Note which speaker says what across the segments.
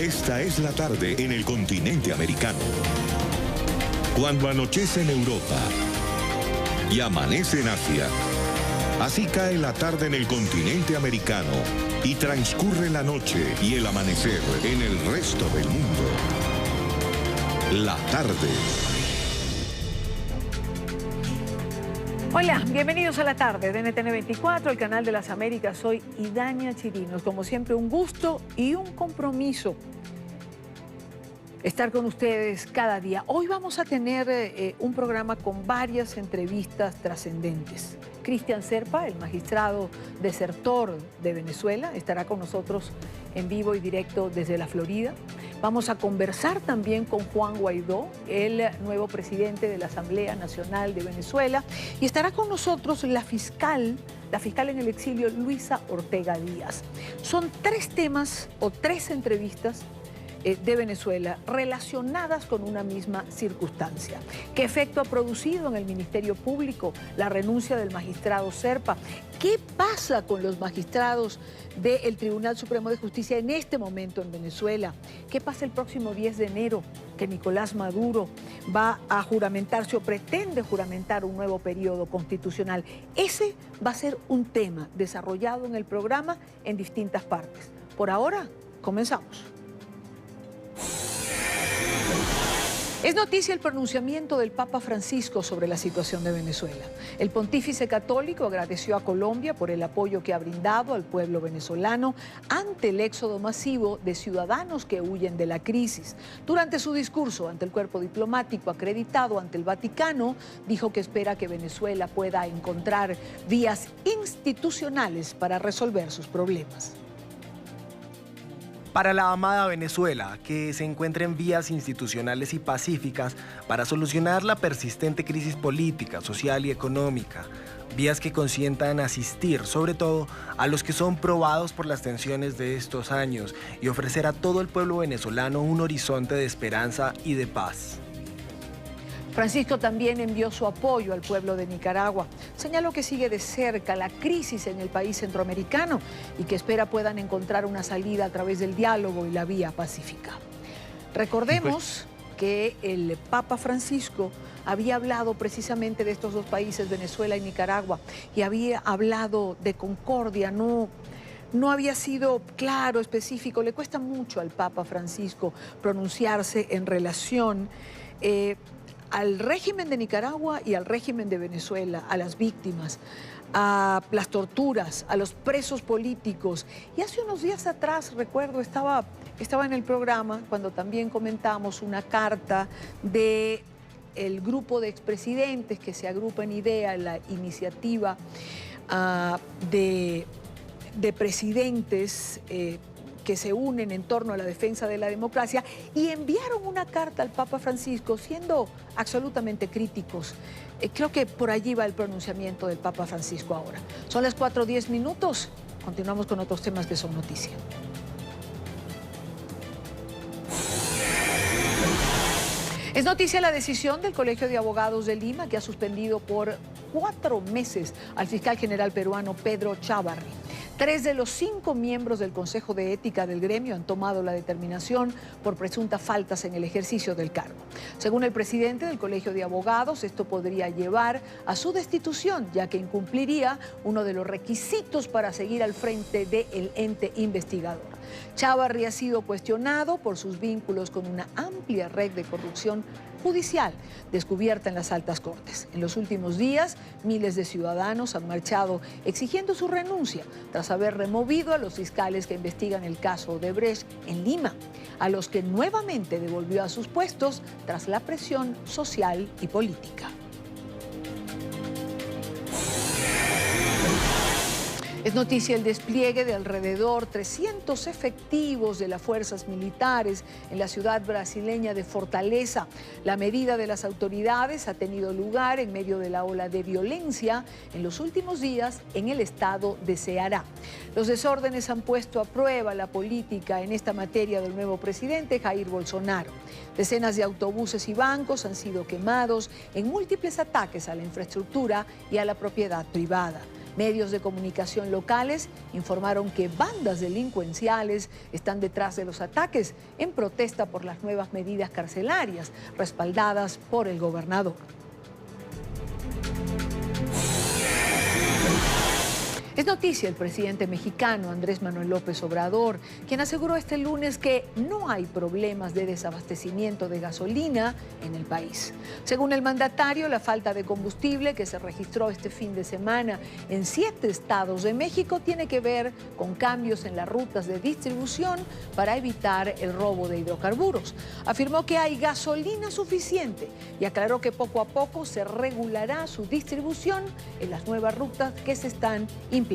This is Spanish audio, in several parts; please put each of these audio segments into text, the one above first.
Speaker 1: Esta es la tarde en el continente americano. Cuando anochece en Europa y amanece en Asia, así cae la tarde en el continente americano y transcurre la noche y el amanecer en el resto del mundo. La tarde.
Speaker 2: Hola, bienvenidos a la tarde de NTN 24, el canal de las Américas. Soy Idaña Chirinos. Como siempre, un gusto y un compromiso estar con ustedes cada día. Hoy vamos a tener un programa con varias entrevistas trascendentes. Cristian Zerpa, el magistrado desertor de Venezuela, estará con nosotros en vivo y directo desde la Florida. Vamos a conversar también con Juan Guaidó, el nuevo presidente de la Asamblea Nacional de Venezuela, y estará con nosotros la fiscal en el exilio, Luisa Ortega Díaz. Son tres temas o tres entrevistas de Venezuela relacionadas con una misma circunstancia. ¿Qué efecto ha producido en el Ministerio Público la renuncia del magistrado Zerpa? ¿Qué pasa con los magistrados del Tribunal Supremo de Justicia en este momento en Venezuela? ¿Qué pasa el próximo 10 de enero, que Nicolás Maduro va a juramentarse o pretende juramentar un nuevo periodo constitucional? Ese va a ser un tema desarrollado en el programa en distintas partes. Por ahora, comenzamos. Es noticia el pronunciamiento del Papa Francisco sobre la situación de Venezuela. El pontífice católico agradeció a Colombia por el apoyo que ha brindado al pueblo venezolano ante el éxodo masivo de ciudadanos que huyen de la crisis. Durante su discurso ante el cuerpo diplomático acreditado ante el Vaticano, dijo que espera que Venezuela pueda encontrar vías institucionales para resolver sus problemas.
Speaker 3: Para la amada Venezuela, que se encuentre en vías institucionales y pacíficas para solucionar la persistente crisis política, social y económica, vías que consientan asistir, sobre todo, a los que son probados por las tensiones de estos años y ofrecer a todo el pueblo venezolano un horizonte de esperanza y de paz.
Speaker 2: Francisco también envió su apoyo al pueblo de Nicaragua. Señaló que sigue de cerca la crisis en el país centroamericano y que espera puedan encontrar una salida a través del diálogo y la vía pacífica. Recordemos que el Papa Francisco había hablado precisamente de estos dos países, Venezuela y Nicaragua, y había hablado de concordia, no había sido claro, específico. Le cuesta mucho al Papa Francisco pronunciarse en relación al régimen de Nicaragua y al régimen de Venezuela, a las víctimas, a las torturas, a los presos políticos. Y hace unos días atrás, recuerdo, estaba en el programa cuando también comentamos una carta del grupo de expresidentes que se agrupa en IDEA, la iniciativa de presidentes que se unen en torno a la defensa de la democracia, y enviaron una carta al Papa Francisco siendo absolutamente críticos. Creo que por allí va el pronunciamiento del Papa Francisco ahora. Son las 4:10. Continuamos con otros temas que son noticia. Es noticia la decisión del Colegio de Abogados de Lima, que ha suspendido por 4 meses al fiscal general peruano Pedro Chávarri. 3 de los 5 miembros del Consejo de Ética del gremio han tomado la determinación por presuntas faltas en el ejercicio del cargo. Según el presidente del Colegio de Abogados, esto podría llevar a su destitución, ya que incumpliría uno de los requisitos para seguir al frente del ente investigador. Chávarri ha sido cuestionado por sus vínculos con una amplia red de corrupción judicial descubierta en las altas cortes. En los últimos días, miles de ciudadanos han marchado exigiendo su renuncia tras haber removido a los fiscales que investigan el caso Odebrecht en Lima, a los que nuevamente devolvió a sus puestos tras la presión social y política. Es noticia el despliegue de alrededor 300 efectivos de las fuerzas militares en la ciudad brasileña de Fortaleza. La medida de las autoridades ha tenido lugar en medio de la ola de violencia en los últimos días en el estado de Ceará. Los desórdenes han puesto a prueba la política en esta materia del nuevo presidente Jair Bolsonaro. Decenas de autobuses y bancos han sido quemados en múltiples ataques a la infraestructura y a la propiedad privada. Medios de comunicación locales informaron que bandas delincuenciales están detrás de los ataques en protesta por las nuevas medidas carcelarias respaldadas por el gobernador. Es noticia el presidente mexicano Andrés Manuel López Obrador, quien aseguró este lunes que no hay problemas de desabastecimiento de gasolina en el país. Según el mandatario, la falta de combustible que se registró este fin de semana en 7 estados de México tiene que ver con cambios en las rutas de distribución para evitar el robo de hidrocarburos. Afirmó que hay gasolina suficiente y aclaró que poco a poco se regulará su distribución en las nuevas rutas que se están implementando.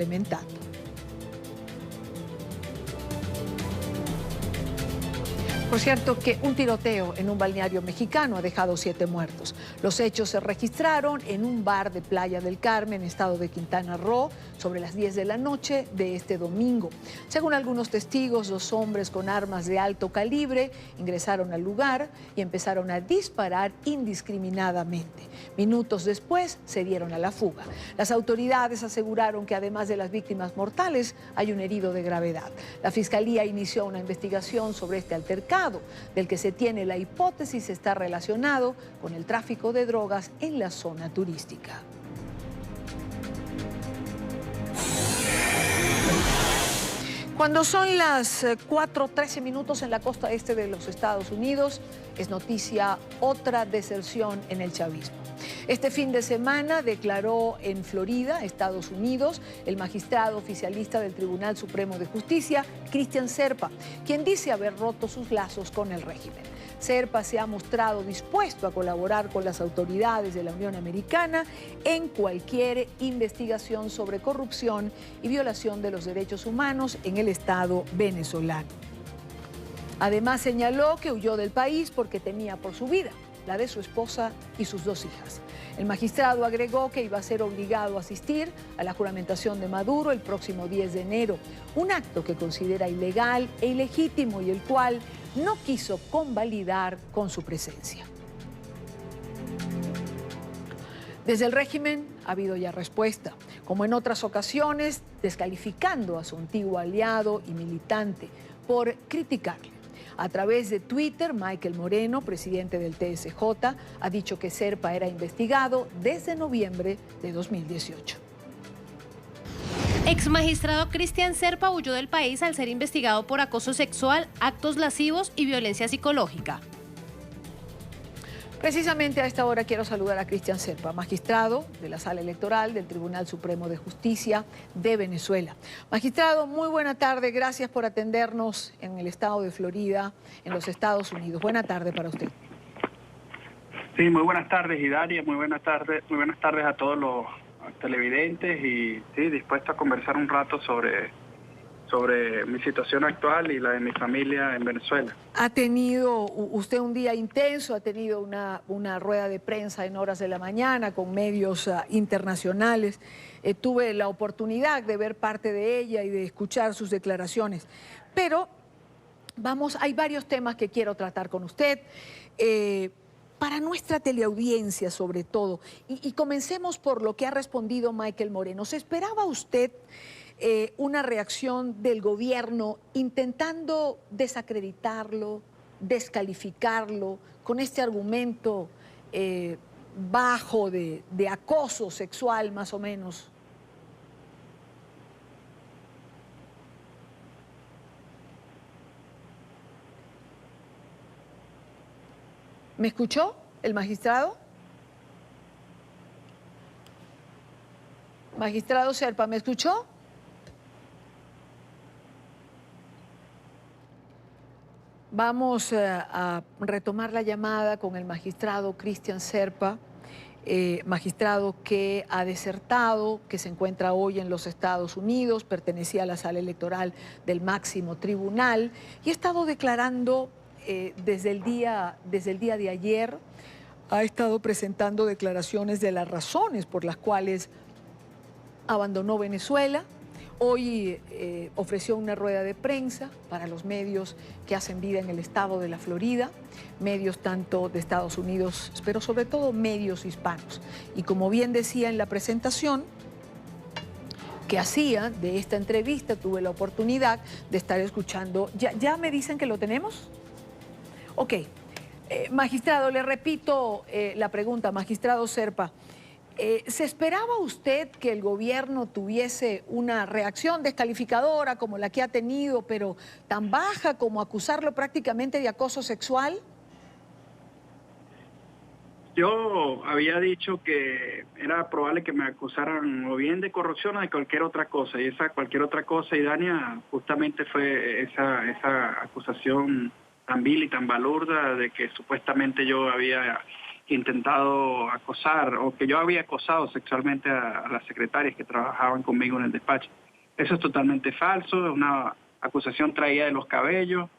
Speaker 2: Por cierto, que un tiroteo en un balneario mexicano ha dejado 7 muertos. Los hechos se registraron en un bar de Playa del Carmen, estado de Quintana Roo, sobre las 10 de la noche de este domingo. Según algunos testigos, 2 hombres con armas de alto calibre ingresaron al lugar y empezaron a disparar indiscriminadamente. Minutos después se dieron a la fuga. Las autoridades aseguraron que además de las víctimas mortales, hay un herido de gravedad. La Fiscalía inició una investigación sobre este altercado, del que se tiene la hipótesis está relacionado con el tráfico de drogas en la zona turística. Cuando son las 4:13 minutos en la costa este de los Estados Unidos, es noticia otra deserción en el chavismo. Este fin de semana declaró en Florida, Estados Unidos, el magistrado oficialista del Tribunal Supremo de Justicia, Cristian Zerpa, quien dice haber roto sus lazos con el régimen. Zerpa se ha mostrado dispuesto a colaborar con las autoridades de la Unión Americana en cualquier investigación sobre corrupción y violación de los derechos humanos en el Estado venezolano. Además, señaló que huyó del país porque temía por su vida, la de su esposa y sus 2 hijas. El magistrado agregó que iba a ser obligado a asistir a la juramentación de Maduro el próximo 10 de enero, un acto que considera ilegal e ilegítimo y el cual no quiso convalidar con su presencia. Desde el régimen ha habido ya respuesta, como en otras ocasiones, descalificando a su antiguo aliado y militante por criticarle. A través de Twitter, Michael Moreno, presidente del TSJ, ha dicho que Zerpa era investigado desde noviembre de 2018.
Speaker 4: Ex magistrado Cristian Zerpa huyó del país al ser investigado por acoso sexual, actos lascivos y violencia psicológica.
Speaker 2: Precisamente a esta hora quiero saludar a Cristian Zerpa, magistrado de la Sala Electoral del Tribunal Supremo de Justicia de Venezuela. Magistrado, muy buena tarde, gracias por atendernos en el estado de Florida, en los Estados Unidos. Buena tarde para usted.
Speaker 5: Sí, muy buenas tardes, Hidaria, muy buenas tardes a todos los televidentes y sí, dispuesto a conversar un rato sobre mi situación actual y la de mi familia en Venezuela.
Speaker 2: Ha tenido usted un día intenso, ha tenido una rueda de prensa en horas de la mañana con medios internacionales. Tuve la oportunidad de ver parte de ella y de escuchar sus declaraciones. Pero hay varios temas que quiero tratar con usted. Para nuestra teleaudiencia sobre todo, y comencemos por lo que ha respondido Michael Moreno. ¿Se esperaba usted una reacción del gobierno intentando desacreditarlo, descalificarlo, con este argumento bajo de acoso sexual más o menos? ¿Me escuchó el magistrado? Magistrado Zerpa, ¿me escuchó? Vamos a retomar la llamada con el magistrado Cristian Zerpa, magistrado que ha desertado, que se encuentra hoy en los Estados Unidos, pertenecía a la Sala Electoral del máximo tribunal y ha estado declarando desde el día de ayer, ha estado presentando declaraciones de las razones por las cuales abandonó Venezuela. Hoy ofreció una rueda de prensa para los medios que hacen vida en el estado de la Florida, medios tanto de Estados Unidos, pero sobre todo medios hispanos. Y como bien decía en la presentación, que hacía de esta entrevista. Tuve la oportunidad de estar escuchando. ¿Ya me dicen que lo tenemos? Ok. Magistrado, le repito la pregunta, magistrado Zerpa. ¿Se esperaba usted que el gobierno tuviese una reacción descalificadora como la que ha tenido, pero tan baja como acusarlo prácticamente de acoso sexual?
Speaker 5: Yo había dicho que era probable que me acusaran o bien de corrupción o de cualquier otra cosa, y esa cualquier otra cosa, Idania, justamente fue esa acusación tan vil y tan balurda de que supuestamente yo había intentado acosar o que yo había acosado sexualmente a las secretarias que trabajaban conmigo en el despacho. Eso es totalmente falso, es una acusación traída de los cabellos.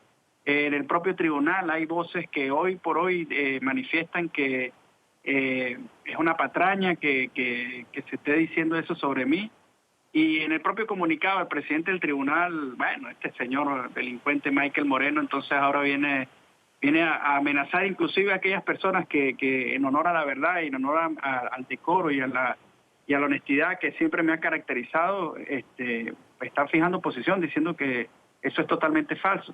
Speaker 5: En el propio tribunal hay voces que hoy por hoy manifiestan que es una patraña que se esté diciendo eso sobre mí. Y en el propio comunicado el presidente del tribunal, bueno, este señor delincuente Michael Moreno, entonces ahora viene a amenazar inclusive a aquellas personas que en honor a la verdad y en honor al decoro y a la honestidad que siempre me ha caracterizado, están fijando posición diciendo que eso es totalmente falso.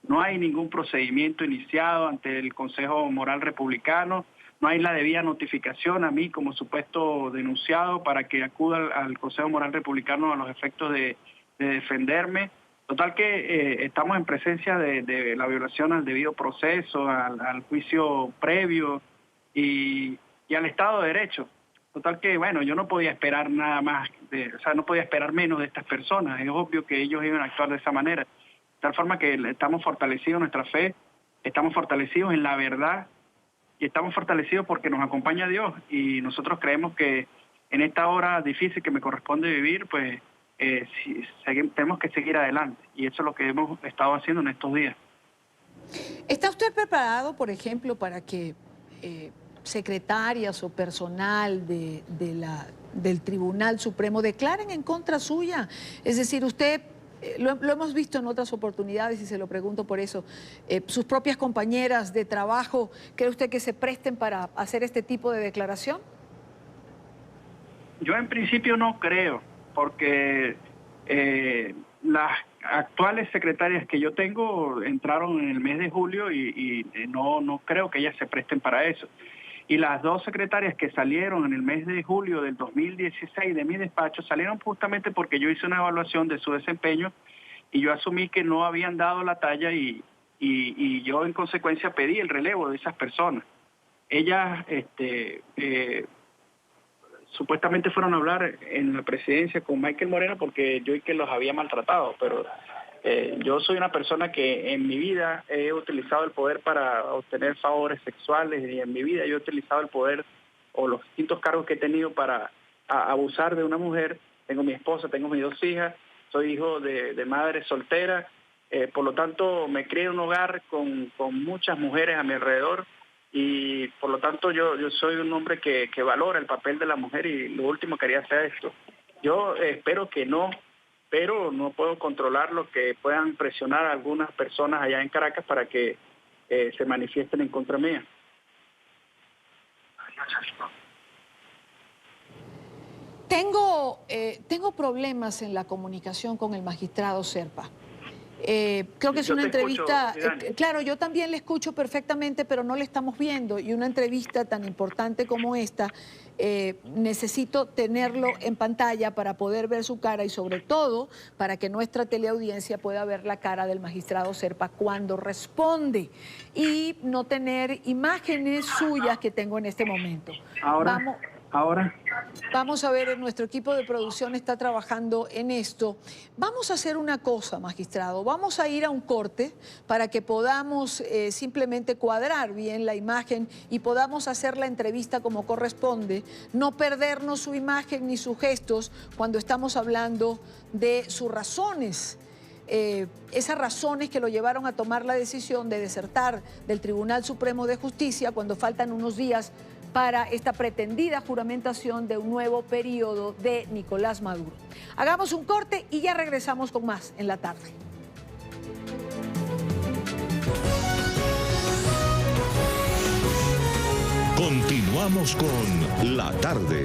Speaker 5: No hay ningún procedimiento iniciado ante el Consejo Moral Republicano, no hay la debida notificación a mí como supuesto denunciado para que acuda al Consejo Moral Republicano a los efectos de defenderme. Total que estamos en presencia de la violación al debido proceso, al juicio previo y al Estado de Derecho. Total que, bueno, yo no podía esperar nada más, no podía esperar menos de estas personas. Es obvio que ellos iban a actuar de esa manera. De tal forma que estamos fortalecidos en nuestra fe, estamos fortalecidos en la verdad y estamos fortalecidos porque nos acompaña Dios. Y nosotros creemos que en esta hora difícil que me corresponde vivir, pues tenemos que seguir adelante. Y eso es lo que hemos estado haciendo en estos días.
Speaker 2: ¿Está usted preparado, por ejemplo, para que secretarias o personal del Tribunal Supremo declaren en contra suya? Es decir, usted, lo hemos visto en otras oportunidades y se lo pregunto por eso, sus propias compañeras de trabajo, ¿cree usted que se presten para hacer este tipo de declaración?
Speaker 5: Yo en principio no creo, porque las actuales secretarias que yo tengo entraron en el mes de julio y no creo que ellas se presten para eso. Y las dos secretarias que salieron en el mes de julio del 2016 de mi despacho salieron justamente porque yo hice una evaluación de su desempeño y yo asumí que no habían dado la talla y yo en consecuencia pedí el relevo de esas personas. Ellas supuestamente fueron a hablar en la presidencia con Michael Moreno porque yo y que los había maltratado, pero yo soy una persona que en mi vida he utilizado el poder para obtener favores sexuales y en mi vida yo he utilizado el poder o los distintos cargos que he tenido para abusar de una mujer. Tengo mi esposa, tengo mis 2 hijas, soy hijo de madre soltera, por lo tanto me crié en un hogar con muchas mujeres a mi alrededor y por lo tanto yo soy un hombre que valora el papel de la mujer y lo último que haría hacer esto. Yo espero que no, pero no puedo controlar lo que puedan presionar a algunas personas allá en Caracas para que se manifiesten en contra mía.
Speaker 2: Tengo problemas en la comunicación con el magistrado Zerpa. Creo que es una entrevista, claro, yo también le escucho perfectamente, pero no le estamos viendo, y una entrevista tan importante como esta, necesito tenerlo en pantalla para poder ver su cara y sobre todo para que nuestra teleaudiencia pueda ver la cara del magistrado Zerpa cuando responde y no tener imágenes suyas que tengo en este momento. Vamos a ver, nuestro equipo de producción está trabajando en esto. Vamos a hacer una cosa, magistrado. Vamos a ir a un corte para que podamos simplemente cuadrar bien la imagen y podamos hacer la entrevista como corresponde, no perdernos su imagen ni sus gestos cuando estamos hablando de sus razones. Esas razones que lo llevaron a tomar la decisión de desertar del Tribunal Supremo de Justicia cuando faltan unos días para esta pretendida juramentación de un nuevo periodo de Nicolás Maduro. Hagamos un corte y ya regresamos con más en la tarde.
Speaker 1: Continuamos con La Tarde.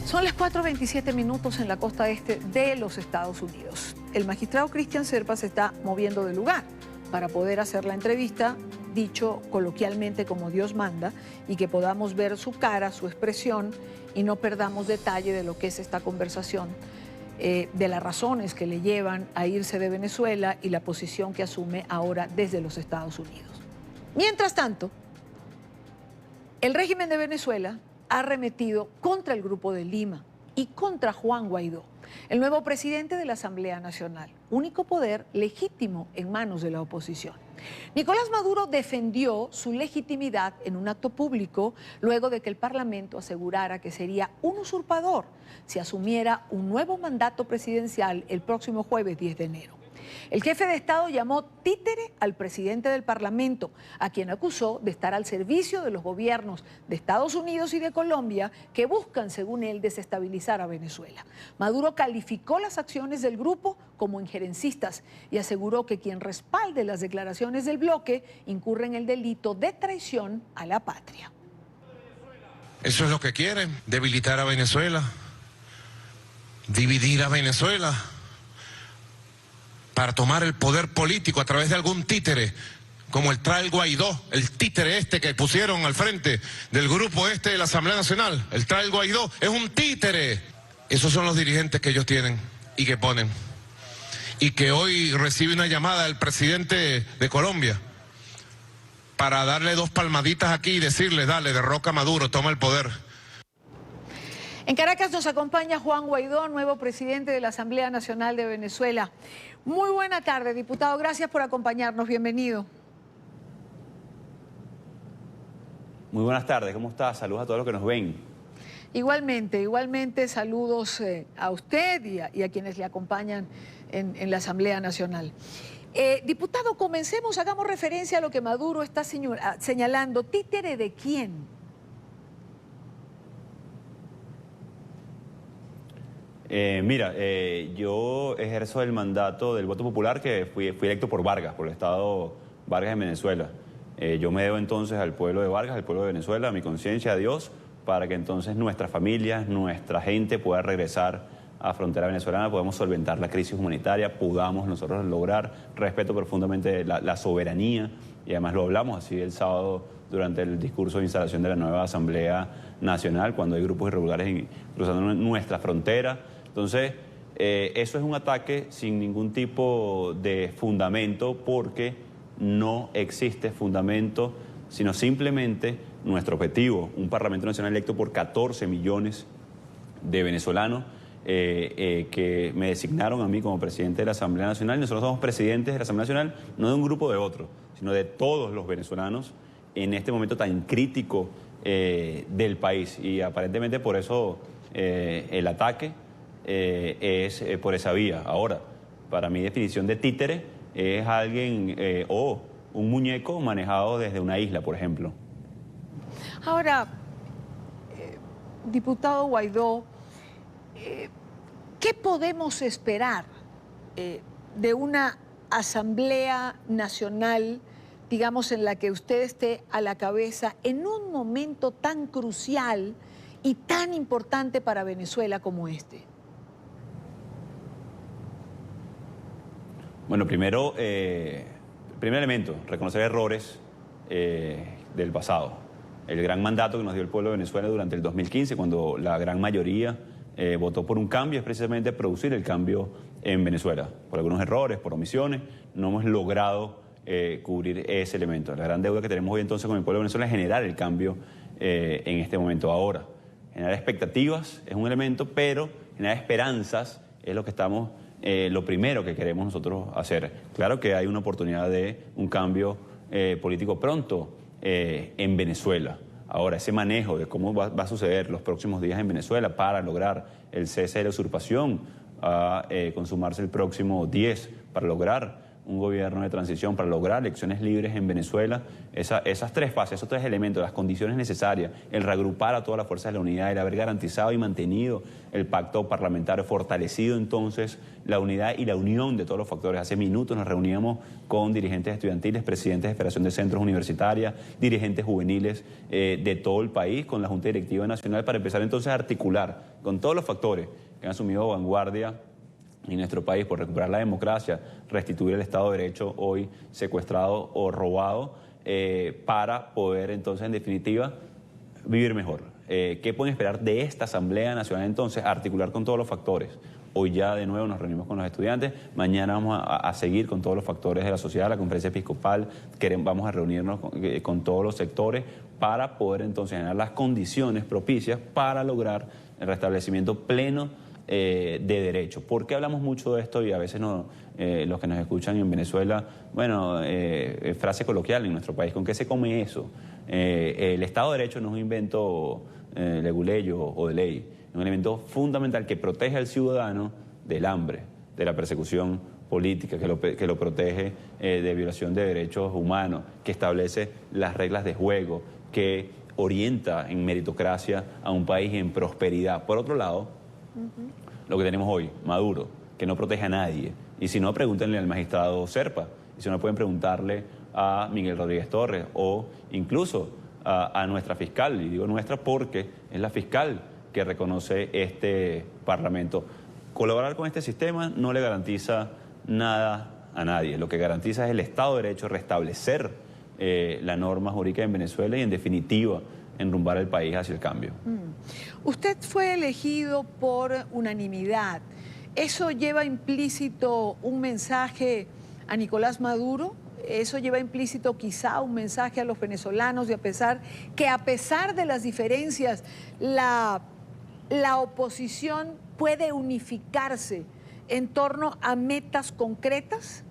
Speaker 2: Son las 4:27 minutos en la costa este de los Estados Unidos. El magistrado Cristian Serpa se está moviendo de lugar para poder hacer la entrevista, dicho coloquialmente como Dios manda, y que podamos ver su cara, su expresión, y no perdamos detalle de lo que es esta conversación, de las razones que le llevan a irse de Venezuela y la posición que asume ahora desde los Estados Unidos. Mientras tanto, el régimen de Venezuela ha arremetido contra el Grupo de Lima y contra Juan Guaidó, el nuevo presidente de la Asamblea Nacional, único poder legítimo en manos de la oposición. Nicolás Maduro defendió su legitimidad en un acto público luego de que el Parlamento asegurara que sería un usurpador si asumiera un nuevo mandato presidencial el próximo jueves 10 de enero. El jefe de Estado llamó títere al presidente del Parlamento, a quien acusó de estar al servicio de los gobiernos de Estados Unidos y de Colombia que buscan, según él, desestabilizar a Venezuela. Maduro calificó las acciones del grupo como injerencistas y aseguró que quien respalde las declaraciones del bloque incurre en el delito de traición a la patria.
Speaker 6: Eso es lo que quieren, debilitar a Venezuela, dividir a Venezuela, para tomar el poder político a través de algún títere, como el Trail Guaidó, el títere este que pusieron al frente del grupo este de la Asamblea Nacional, el Trail Guaidó, es un títere. Esos son los dirigentes que ellos tienen y que ponen. Y que hoy recibe una llamada del presidente de Colombia para darle 2 palmaditas aquí y decirle, dale, derroca a Maduro, toma el poder.
Speaker 2: En Caracas nos acompaña Juan Guaidó, nuevo presidente de la Asamblea Nacional de Venezuela. Muy buena tarde, diputado. Gracias por acompañarnos. Bienvenido.
Speaker 7: Muy buenas tardes. ¿Cómo está? Saludos a todos los que nos ven.
Speaker 2: Igualmente saludos a usted y a quienes le acompañan en la Asamblea Nacional. Diputado, comencemos, hagamos referencia a lo que Maduro está señalando. ¿Títere de quién?
Speaker 7: Yo ejerzo el mandato del voto popular que fui electo por Vargas, por el Estado Vargas en Venezuela. Yo me debo entonces al pueblo de Vargas, al pueblo de Venezuela, a mi conciencia, a Dios, para que entonces nuestras familias, nuestra gente pueda regresar a la frontera venezolana, podamos solventar la crisis humanitaria, podamos nosotros lograr, respeto profundamente la soberanía, y además lo hablamos así el sábado durante el discurso de instalación de la nueva Asamblea Nacional, cuando hay grupos irregulares cruzando nuestra frontera. Entonces, eso es un ataque sin ningún tipo de fundamento, porque no existe fundamento, sino simplemente nuestro objetivo, un Parlamento Nacional electo por 14 millones de venezolanos que me designaron a mí como presidente de la Asamblea Nacional. Y nosotros somos presidentes de la Asamblea Nacional, no de un grupo o de otro, sino de todos los venezolanos en este momento tan crítico del país. Y aparentemente por eso el ataque es por esa vía. Ahora, para mi definición de títere es alguien o un muñeco manejado desde una isla, por ejemplo.
Speaker 2: Ahora, diputado Guaidó, ¿qué podemos esperar de una Asamblea Nacional, digamos, en la que usted esté a la cabeza en un momento tan crucial y tan importante para Venezuela como este?
Speaker 7: Bueno, primero, primer elemento, reconocer errores del pasado. El gran mandato que nos dio el pueblo de Venezuela durante el 2015, cuando la gran mayoría votó por un cambio, es precisamente producir el cambio en Venezuela. Por algunos errores, por omisiones, no hemos logrado cubrir ese elemento. La gran deuda que tenemos hoy entonces con el pueblo de Venezuela es generar el cambio en este momento ahora. Generar expectativas es un elemento, pero generar esperanzas es lo que estamos... lo primero que queremos nosotros hacer. Claro que hay una oportunidad de un cambio político pronto en Venezuela. Ahora, ese manejo de cómo va a suceder los próximos días en Venezuela para lograr el cese de la usurpación a consumarse el próximo 10, para lograr un gobierno de transición, para lograr elecciones libres en Venezuela, esas tres fases, esos tres elementos, las condiciones necesarias, el reagrupar a todas las fuerzas de la unidad, el haber garantizado y mantenido el pacto parlamentario, fortalecido entonces la unidad y la unión de todos los factores. Hace minutos nos reuníamos con dirigentes estudiantiles, presidentes de Federación de Centros Universitarias, dirigentes juveniles de todo el país, con la Junta Directiva Nacional, para empezar entonces a articular con todos los factores que han asumido vanguardia en nuestro país por recuperar la democracia, restituir el Estado de Derecho hoy secuestrado o robado, para poder entonces, en definitiva, vivir mejor. ¿Qué pueden esperar de esta Asamblea Nacional entonces? Articular con todos los factores. Hoy ya de nuevo nos reunimos con los estudiantes, mañana vamos a seguir con todos los factores de la sociedad, la conferencia episcopal, vamos a reunirnos con todos los sectores para poder entonces generar las condiciones propicias para lograr el restablecimiento pleno de derecho. ¿Por qué hablamos mucho de esto? Y a veces los que nos escuchan en Venezuela, bueno, frase coloquial en nuestro país, ¿con qué se come eso? El Estado de Derecho no es un invento leguleyo o de ley, es un elemento fundamental que protege al ciudadano del hambre, de la persecución política, que lo protege de violación de derechos humanos, que establece las reglas de juego, que orienta en meritocracia a un país en prosperidad. Por otro lado, lo que tenemos hoy, Maduro, que no protege a nadie. Y si no, pregúntenle al magistrado Serpa. Y si no, pueden preguntarle a Miguel Rodríguez Torres o incluso a nuestra fiscal. Y digo nuestra porque es la fiscal que reconoce este Parlamento. Colaborar con este sistema no le garantiza nada a nadie. Lo que garantiza es el Estado de Derecho, restablecer la norma jurídica en Venezuela y, en definitiva, enrumbar el país hacia el cambio.
Speaker 2: Usted fue elegido por unanimidad. ¿Eso lleva implícito un mensaje a Nicolás Maduro? ¿Eso lleva implícito quizá un mensaje a los venezolanos, y a pesar de las diferencias, la oposición puede unificarse en torno a metas concretas?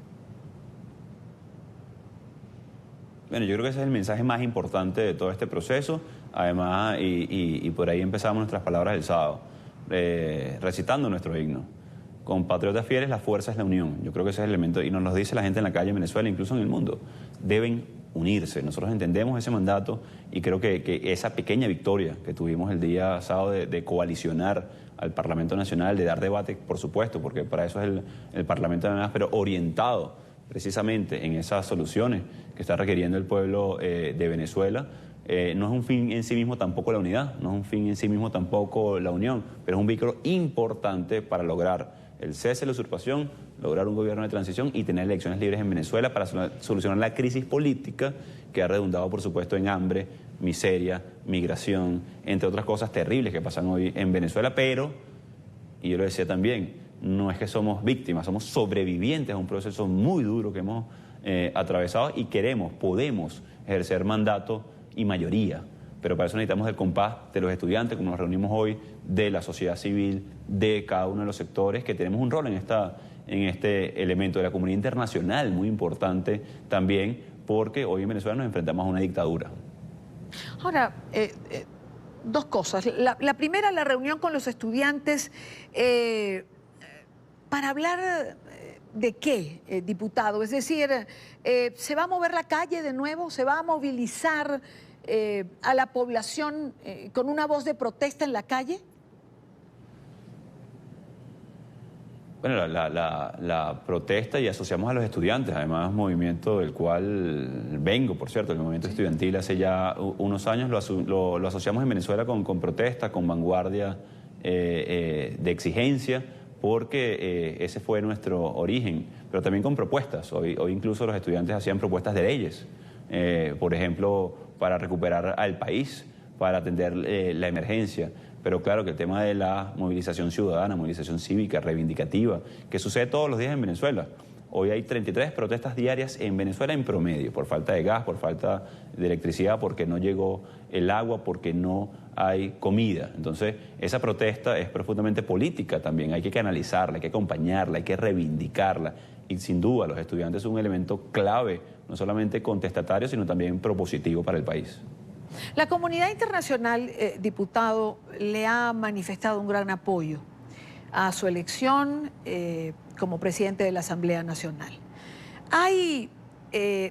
Speaker 7: Bueno, yo creo que ese es el mensaje más importante de todo este proceso. Además, y por ahí empezamos nuestras palabras el sábado, recitando nuestro himno. Con patriotas fieles, la fuerza es la unión. Yo creo que ese es el elemento, y nos lo dice la gente en la calle en Venezuela, incluso en el mundo. Deben unirse. Nosotros entendemos ese mandato y creo que esa pequeña victoria que tuvimos el día sábado de coalicionar al Parlamento Nacional, de dar debate, por supuesto, porque para eso es el Parlamento Nacional, pero orientado precisamente en esas soluciones que está requiriendo el pueblo de Venezuela. No es un fin en sí mismo tampoco la unidad, no es un fin en sí mismo tampoco la unión, pero es un vehículo importante para lograr el cese de la usurpación, lograr un gobierno de transición y tener elecciones libres en Venezuela para solucionar la crisis política que ha redundado, por supuesto, en hambre, miseria, migración, entre otras cosas terribles que pasan hoy en Venezuela, pero, y yo lo decía también, no es que somos víctimas, somos sobrevivientes a un proceso muy duro que hemos atravesado y podemos ejercer mandato y mayoría, pero para eso necesitamos el compás de los estudiantes, como nos reunimos hoy, de la sociedad civil, de cada uno de los sectores, que tenemos un rol en este elemento de la comunidad internacional muy importante también, porque hoy en Venezuela nos enfrentamos a una dictadura.
Speaker 2: Ahora, dos cosas. La primera, la reunión con los estudiantes, para hablar de qué, diputado. Es decir, ¿se va a mover la calle de nuevo? ¿Se va a movilizar a la población con una voz de protesta en la calle?
Speaker 7: Bueno, la protesta, y asociamos a los estudiantes, además movimiento del cual vengo, por cierto, el movimiento estudiantil hace ya unos años, lo asociamos en Venezuela con protesta, con vanguardia de exigencia, porque ese fue nuestro origen, pero también con propuestas. Hoy incluso los estudiantes hacían propuestas de leyes, por ejemplo, para recuperar al país, para atender la emergencia. Pero claro que el tema de la movilización ciudadana, movilización cívica, reivindicativa, que sucede todos los días en Venezuela. Hoy hay 33 protestas diarias en Venezuela en promedio, por falta de gas, por falta de electricidad, porque no llegó el agua, porque no hay comida. Entonces, esa protesta es profundamente política también. Hay que canalizarla, hay que acompañarla, hay que reivindicarla. Y sin duda, los estudiantes son un elemento clave, no solamente contestatario, sino también propositivo para el país.
Speaker 2: La comunidad internacional, diputado, le ha manifestado un gran apoyo a su elección como presidente de la Asamblea Nacional. Hay,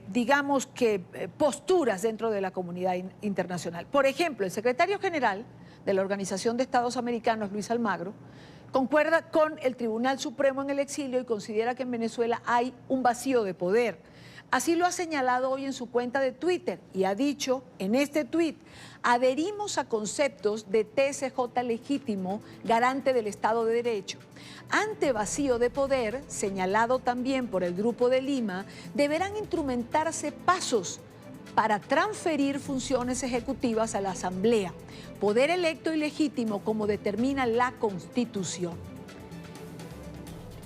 Speaker 2: digamos que, posturas dentro de la comunidad internacional. Por ejemplo, el secretario general de la Organización de Estados Americanos, Luis Almagro, concuerda con el Tribunal Supremo en el exilio y considera que en Venezuela hay un vacío de poder. Así lo ha señalado hoy en su cuenta de Twitter y ha dicho en este tuit: adherimos a conceptos de TSJ legítimo, garante del Estado de Derecho. Ante vacío de poder, señalado también por el Grupo de Lima, deberán instrumentarse pasos para transferir funciones ejecutivas a la Asamblea, poder electo y legítimo como determina la Constitución.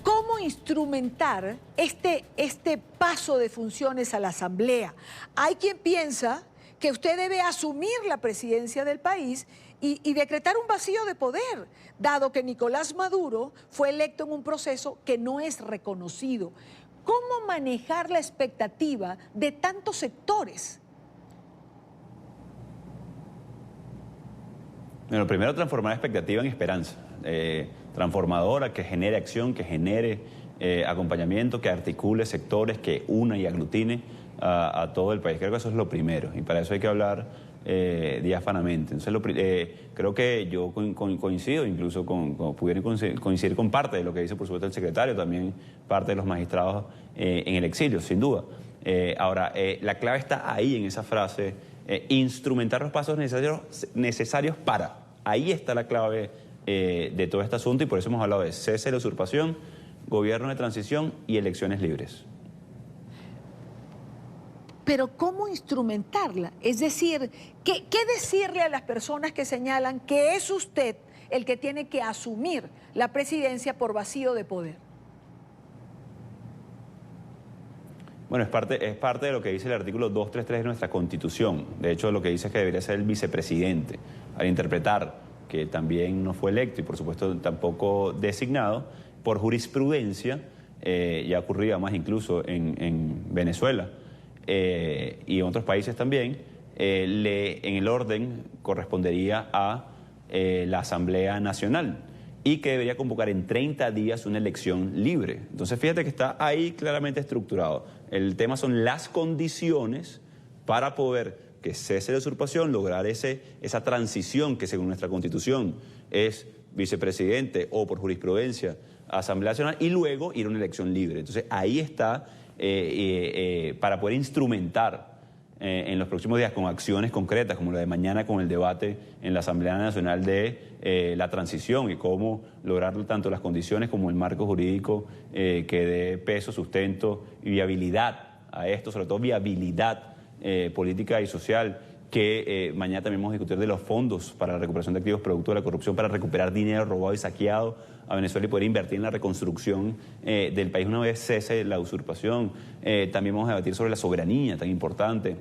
Speaker 2: ¿Cómo instrumentar este paso de funciones a la Asamblea? Hay quien piensa que usted debe asumir la presidencia del país y decretar un vacío de poder, dado que Nicolás Maduro fue electo en un proceso que no es reconocido. ¿Cómo manejar la expectativa de tantos sectores?
Speaker 7: Bueno, primero transformar expectativa en esperanza, transformadora, que genere acción, que genere acompañamiento, que articule sectores, que una y aglutine a todo el país. Creo que eso es lo primero y para eso hay que hablar diáfanamente. Entonces, creo que yo coincido, incluso pudiera coincidir con parte de lo que dice, por supuesto, el secretario, también parte de los magistrados en el exilio, sin duda. Ahora, la clave está ahí en esa frase, instrumentar los pasos necesarios para. Ahí está la clave de todo este asunto y por eso hemos hablado de cese de la usurpación, gobierno de transición y elecciones libres.
Speaker 2: Pero ¿cómo instrumentarla? Es decir, ¿qué decirle a las personas que señalan que es usted el que tiene que asumir la presidencia por vacío de poder?
Speaker 7: Bueno, es parte de lo que dice el artículo 233 de nuestra Constitución. De hecho, lo que dice es que debería ser el vicepresidente. Al interpretar que también no fue electo y, por supuesto, tampoco designado, por jurisprudencia, ya ocurría más incluso en Venezuela y en otros países también, en el orden correspondería a la Asamblea Nacional y que debería convocar en 30 días una elección libre. Entonces, fíjate que está ahí claramente estructurado. El tema son las condiciones para poder que cese la usurpación, lograr esa transición que según nuestra Constitución es vicepresidente o por jurisprudencia Asamblea Nacional y luego ir a una elección libre. Entonces, ahí está para poder instrumentar en los próximos días con acciones concretas, como la de mañana con el debate en la Asamblea Nacional de la transición y cómo lograr tanto las condiciones como el marco jurídico que dé peso, sustento y viabilidad a esto, sobre todo viabilidad política y social, que mañana también vamos a discutir de los fondos para la recuperación de activos producto de la corrupción, para recuperar dinero robado y saqueado a Venezuela y poder invertir en la reconstrucción del país una vez cese la usurpación. También vamos a debatir sobre la soberanía tan importante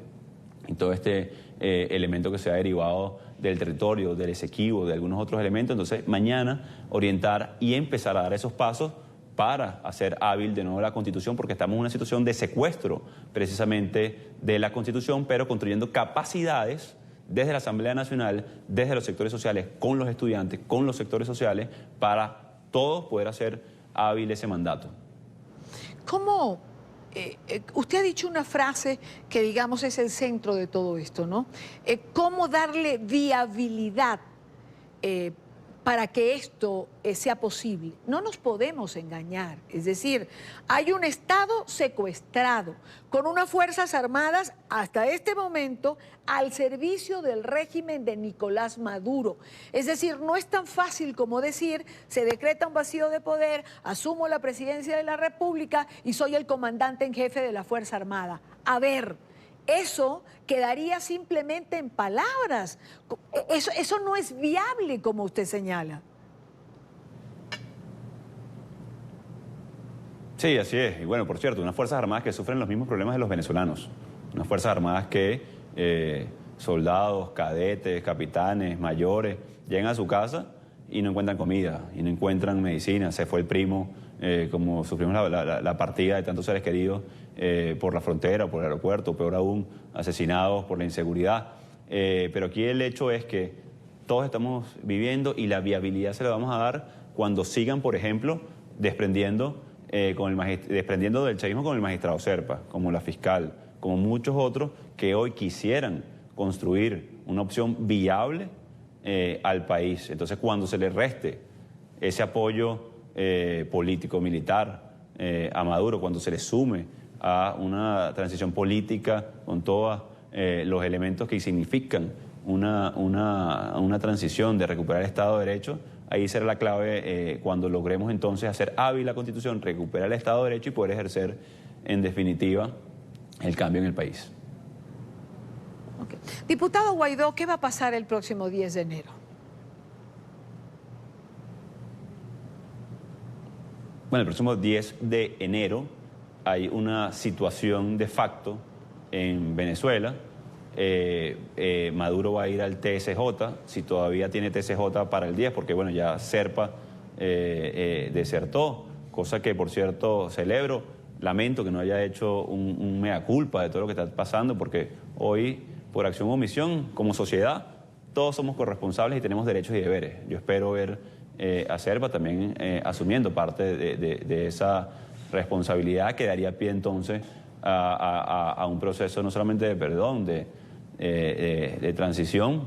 Speaker 7: y todo este elemento que se ha derivado del territorio, del exequivo, de algunos otros elementos. Entonces, mañana orientar y empezar a dar esos pasos para hacer hábil de nuevo la Constitución, porque estamos en una situación de secuestro precisamente de la Constitución, pero construyendo capacidades desde la Asamblea Nacional, desde los sectores sociales, con los estudiantes, con los sectores sociales, para todos poder hacer hábil ese mandato.
Speaker 2: ¿Cómo? Usted ha dicho una frase que, digamos, es el centro de todo esto, ¿no? ¿Cómo darle viabilidad para que esto sea posible? No nos podemos engañar, es decir, hay un Estado secuestrado, con unas Fuerzas Armadas hasta este momento al servicio del régimen de Nicolás Maduro. Es decir, no es tan fácil como decir, se decreta un vacío de poder, asumo la presidencia de la República y soy el comandante en jefe de la Fuerza Armada. A ver, eso quedaría simplemente en palabras. Eso no es viable, como usted señala.
Speaker 7: Sí, así es. Y bueno, por cierto, unas Fuerzas Armadas que sufren los mismos problemas de los venezolanos. Unas Fuerzas Armadas que soldados, cadetes, capitanes, mayores, llegan a su casa y no encuentran comida, y no encuentran medicina. Se fue el primo, como sufrimos la partida de tantos seres queridos por la frontera, por el aeropuerto, peor aún, asesinados por la inseguridad. Pero aquí el hecho es que todos estamos viviendo y la viabilidad se la vamos a dar cuando sigan, por ejemplo, desprendiendo desprendiendo del chavismo con el magistrado Serpa, como la fiscal, como muchos otros que hoy quisieran construir una opción viable al país. Entonces, cuando se le reste ese apoyo político, militar a Maduro, cuando se le sume a una transición política con todos los elementos que significan una transición de recuperar el Estado de Derecho, ahí será la clave cuando logremos entonces hacer hábil la Constitución, recuperar el Estado de Derecho y poder ejercer, en definitiva, el cambio en el país.
Speaker 2: Okay. Diputado Guaidó, ¿qué va a pasar el próximo 10 de enero?
Speaker 7: Bueno, el próximo 10 de enero hay una situación de facto en Venezuela. Maduro va a ir al TSJ, si todavía tiene TSJ para el 10, porque bueno, ya Serpa desertó, cosa que por cierto celebro. Lamento que no haya hecho un mea culpa de todo lo que está pasando, porque hoy, por acción o omisión, como sociedad, todos somos corresponsables y tenemos derechos y deberes. Yo espero ver a Serpa también asumiendo parte de esa responsabilidad que daría pie entonces a un proceso no solamente de perdón, de transición,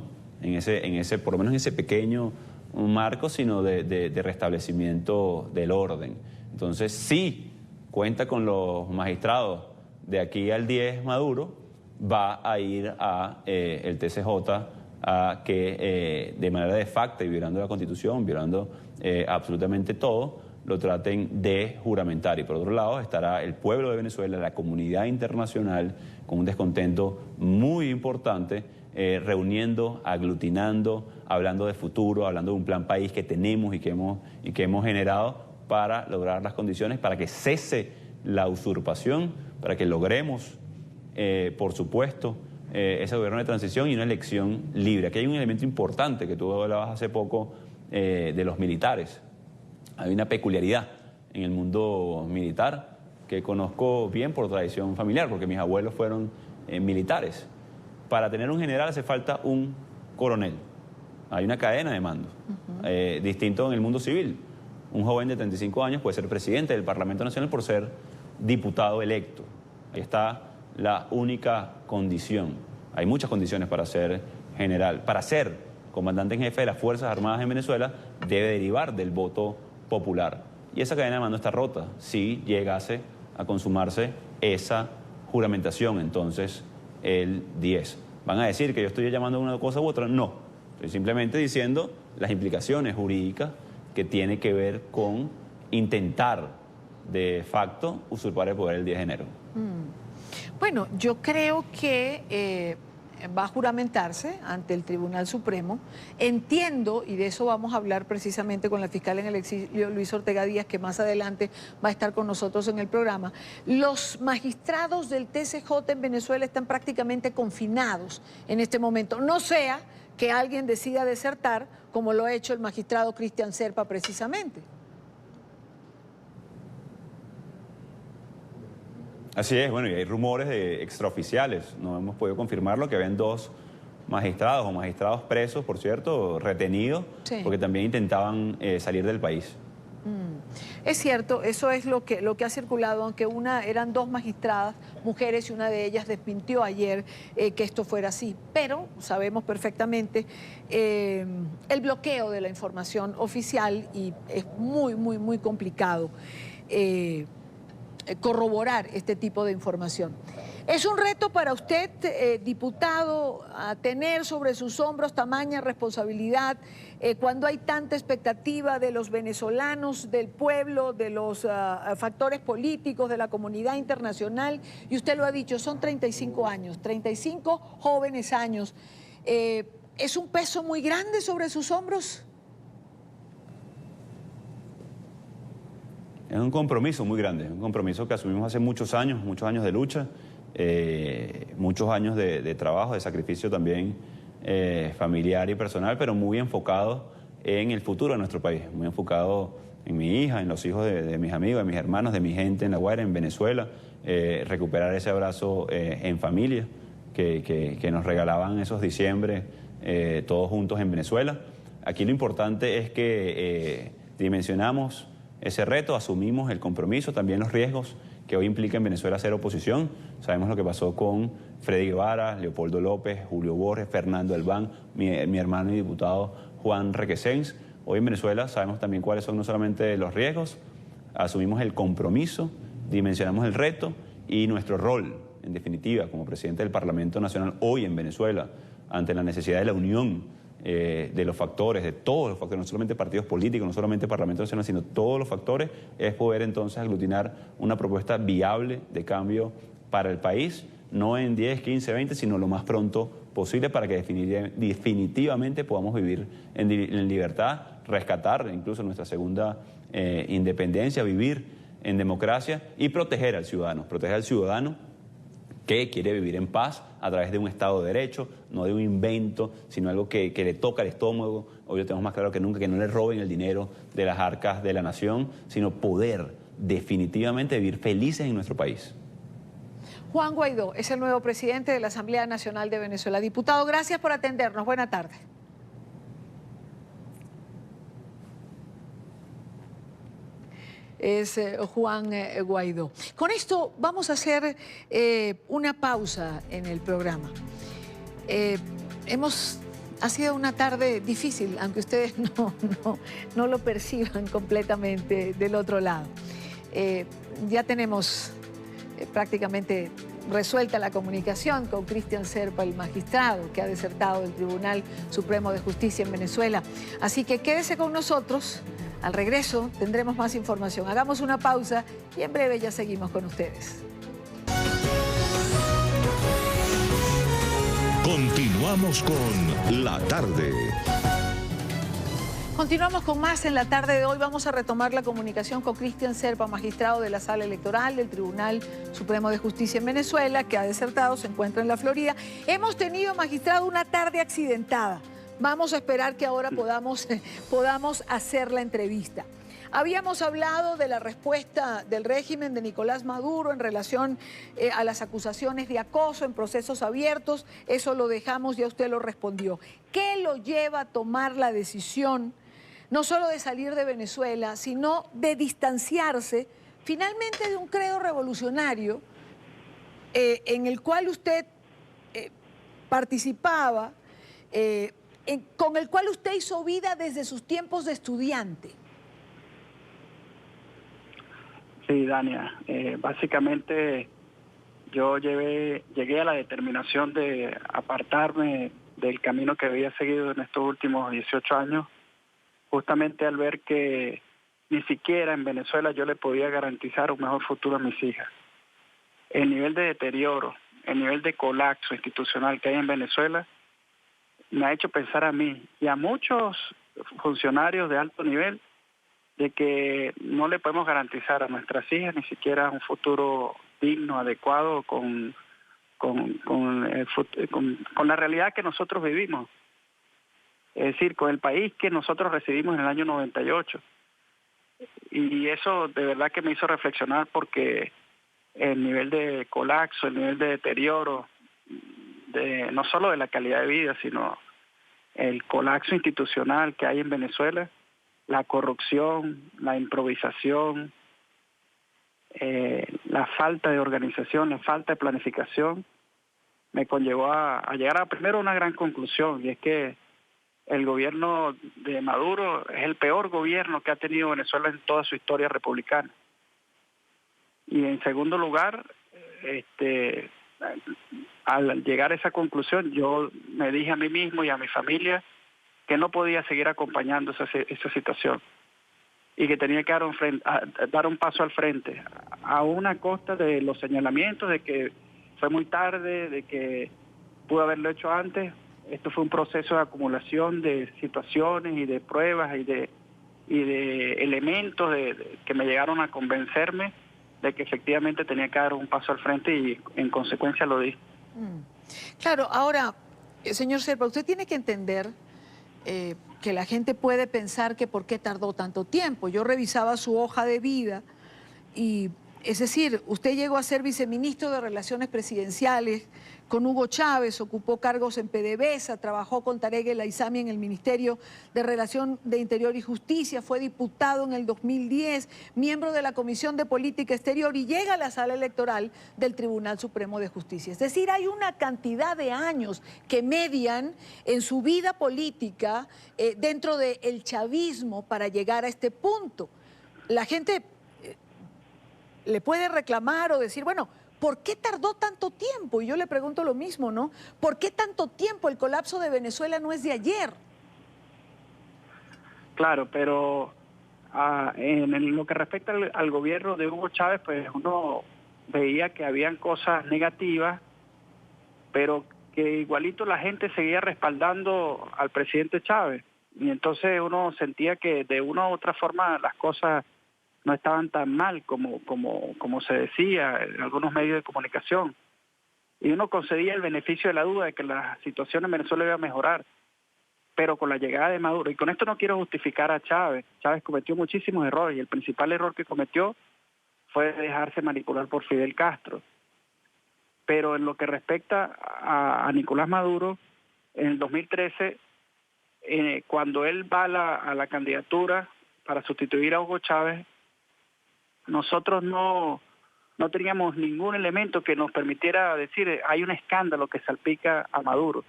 Speaker 7: por lo menos en ese pequeño marco, sino de restablecimiento del orden. Entonces, sí, cuenta con los magistrados de aquí al 10 Maduro, va a ir a el TSJ a que de manera de facto y violando la Constitución, violando absolutamente todo, lo traten de juramentar. Y por otro lado estará el pueblo de Venezuela, la comunidad internacional, con un descontento muy importante, reuniendo, aglutinando, hablando de futuro, hablando de un plan país que tenemos y que hemos generado para lograr las condiciones para que cese la usurpación, para que logremos, por supuesto, ese gobierno de transición y una elección libre. Aquí hay un elemento importante que tú hablabas hace poco de los militares. Hay una peculiaridad en el mundo militar que conozco bien por tradición familiar, porque mis abuelos fueron militares. Para tener un general hace falta un coronel. Hay una cadena de mando, distinto en el mundo civil. Un joven de 35 años puede ser presidente del Parlamento Nacional por ser diputado electo. Ahí está la única condición. Hay muchas condiciones para ser general. Para ser comandante en jefe de las Fuerzas Armadas en Venezuela debe derivar del voto popular. Y esa cadena de mando está rota si llegase a consumarse esa juramentación, entonces el 10. ¿Van a decir que yo estoy llamando a una cosa u otra? No. Estoy simplemente diciendo las implicaciones jurídicas que tiene que ver con intentar de facto usurpar el poder el 10 de enero.
Speaker 2: Bueno, yo creo que va a juramentarse ante el Tribunal Supremo. Entiendo, y de eso vamos a hablar precisamente con la fiscal en el exilio, Luis Ortega Díaz, que más adelante va a estar con nosotros en el programa. Los magistrados del TSJ en Venezuela están prácticamente confinados en este momento. No sea que alguien decida desertar, como lo ha hecho el magistrado Cristian Serpa precisamente.
Speaker 7: Así es, bueno, y hay rumores extraoficiales, no hemos podido confirmarlo, que habían 2 magistrados o magistrados presos, por cierto, retenidos, sí, porque también intentaban salir del país.
Speaker 2: Es cierto, eso es lo que ha circulado, aunque eran 2 magistradas, mujeres, y una de ellas desmintió ayer que esto fuera así. Pero sabemos perfectamente el bloqueo de la información oficial y es muy, muy, muy complicado corroborar este tipo de información. ¿Es un reto para usted, diputado, a tener sobre sus hombros tamaña responsabilidad cuando hay tanta expectativa de los venezolanos, del pueblo, de los factores políticos, de la comunidad internacional? Y usted lo ha dicho, son 35 años, 35 jóvenes años. ¿Es un peso muy grande sobre sus hombros?
Speaker 7: Es un compromiso muy grande, un compromiso que asumimos hace muchos años de lucha, muchos años de trabajo, de sacrificio también familiar y personal, pero muy enfocado en el futuro de nuestro país, muy enfocado en mi hija, en los hijos de mis amigos, de mis hermanos, de mi gente en La Guaira, en Venezuela, recuperar ese abrazo en familia que nos regalaban esos diciembre todos juntos en Venezuela. Aquí lo importante es que dimensionamos ese reto, asumimos el compromiso, también los riesgos que hoy implica en Venezuela ser oposición. Sabemos lo que pasó con Freddy Guevara, Leopoldo López, Julio Borges, Fernando Albán, mi hermano y diputado Juan Requesens. Hoy en Venezuela sabemos también cuáles son no solamente los riesgos, asumimos el compromiso, dimensionamos el reto y nuestro rol, en definitiva, como presidente del Parlamento Nacional hoy en Venezuela, ante la necesidad de la unión de los factores, de todos los factores, no solamente partidos políticos, no solamente Parlamento Nacional, sino todos los factores, es poder entonces aglutinar una propuesta viable de cambio para el país, no en 10, 15, 20, sino lo más pronto posible para que definitivamente podamos vivir en libertad, rescatar incluso nuestra segunda independencia, vivir en democracia y proteger al ciudadano que quiere vivir en paz a través de un Estado de Derecho, no de un invento, sino algo que le toca el estómago. Hoy lo tenemos más claro que nunca, que no le roben el dinero de las arcas de la nación, sino poder definitivamente vivir felices en nuestro país.
Speaker 2: Juan Guaidó es el nuevo presidente de la Asamblea Nacional de Venezuela. Diputado, gracias por atendernos. Buena tarde. Es Juan Guaidó. Con esto vamos a hacer una pausa en el programa. Ha sido una tarde difícil, aunque ustedes no lo perciban completamente del otro lado. Ya tenemos prácticamente resuelta la comunicación con Cristian Serpa, el magistrado que ha desertado del Tribunal Supremo de Justicia en Venezuela. Así que quédese con nosotros. Al regreso tendremos más información. Hagamos una pausa y en breve ya seguimos con ustedes.
Speaker 1: Continuamos con La Tarde.
Speaker 2: Continuamos con más en la tarde de hoy. Vamos a retomar la comunicación con Cristian Serpa, magistrado de la Sala Electoral del Tribunal Supremo de Justicia en Venezuela, que ha desertado, se encuentra en la Florida. Hemos tenido, magistrado, una tarde accidentada. Vamos a esperar que ahora podamos hacer la entrevista. Habíamos hablado de la respuesta del régimen de Nicolás Maduro en relación a las acusaciones de acoso en procesos abiertos. Eso lo dejamos, ya usted lo respondió. ¿Qué lo lleva a tomar la decisión no solo de salir de Venezuela, sino de distanciarse finalmente de un credo revolucionario en el cual usted participaba, con el cual usted hizo vida desde sus tiempos de estudiante?
Speaker 5: Sí, Dania, básicamente yo llegué a la determinación de apartarme del camino que había seguido en estos últimos 18 años, justamente al ver que ni siquiera en Venezuela yo le podía garantizar un mejor futuro a mis hijas. El nivel de deterioro, el nivel de colapso institucional que hay en Venezuela me ha hecho pensar a mí y a muchos funcionarios de alto nivel de que no le podemos garantizar a nuestras hijas ni siquiera un futuro digno, adecuado con la realidad que nosotros vivimos. Es decir, con el país que nosotros recibimos en el año 98. Y eso de verdad que me hizo reflexionar porque el nivel de colapso, el nivel de deterioro, no solo de la calidad de vida, sino el colapso institucional que hay en Venezuela, la corrupción, la improvisación, la falta de organización, la falta de planificación, me conllevó a llegar a primero una gran conclusión, y es que el gobierno de Maduro es el peor gobierno que ha tenido Venezuela en toda su historia republicana. Y en segundo lugar, al llegar a esa conclusión, yo me dije a mí mismo y a mi familia que no podía seguir acompañando esa situación y que tenía que dar un paso al frente, a una costa de los señalamientos de que fue muy tarde, de que pudo haberlo hecho antes. Esto fue un proceso de acumulación de situaciones y de pruebas y de elementos que me llegaron a convencerme de que efectivamente tenía que dar un paso al frente y en consecuencia lo di.
Speaker 2: Claro, ahora, señor Serpa, usted tiene que entender que la gente puede pensar que por qué tardó tanto tiempo. Yo revisaba su hoja de vida y Es decir, usted llegó a ser viceministro de Relaciones Presidenciales con Hugo Chávez, ocupó cargos en PDVSA, trabajó con Tarek El Aizami en el Ministerio de Relación de Interior y Justicia, fue diputado en el 2010, miembro de la Comisión de Política Exterior y llega a la sala electoral del Tribunal Supremo de Justicia. Es decir, hay una cantidad de años que median en su vida política dentro del chavismo para llegar a este punto. La gente le puede reclamar o decir, bueno, ¿por qué tardó tanto tiempo? Y yo le pregunto lo mismo, ¿no? ¿Por qué tanto tiempo? El colapso de Venezuela no es de ayer.
Speaker 5: Claro, pero en lo que respecta al gobierno de Hugo Chávez, pues uno veía que habían cosas negativas, pero que igualito la gente seguía respaldando al presidente Chávez. Y entonces uno sentía que de una u otra forma las cosas no estaban tan mal como se decía en algunos medios de comunicación. Y uno concedía el beneficio de la duda de que la situación en Venezuela iba a mejorar. Pero con la llegada de Maduro, y con esto no quiero justificar a Chávez, Chávez cometió muchísimos errores y el principal error que cometió fue dejarse manipular por Fidel Castro. Pero en lo que respecta a Nicolás Maduro, en el 2013, cuando él va a la candidatura para sustituir a Hugo Chávez, nosotros no teníamos ningún elemento que nos permitiera decir hay un escándalo que salpica a Maduro.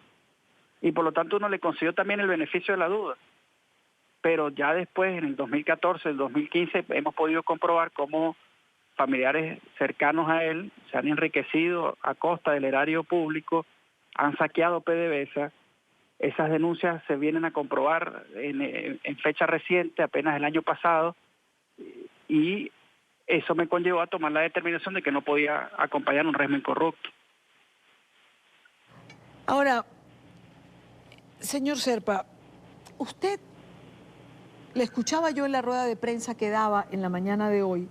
Speaker 5: Y por lo tanto uno le concedió también el beneficio de la duda. Pero ya después, en el 2014, el 2015, hemos podido comprobar cómo familiares cercanos a él se han enriquecido a costa del erario público, han saqueado PDVSA. Esas denuncias se vienen a comprobar en fecha reciente, apenas el año pasado, y eso me conllevó a tomar la determinación de que no podía acompañar un régimen corrupto.
Speaker 2: Ahora, señor Zerpa, usted, le escuchaba yo en la rueda de prensa que daba en la mañana de hoy,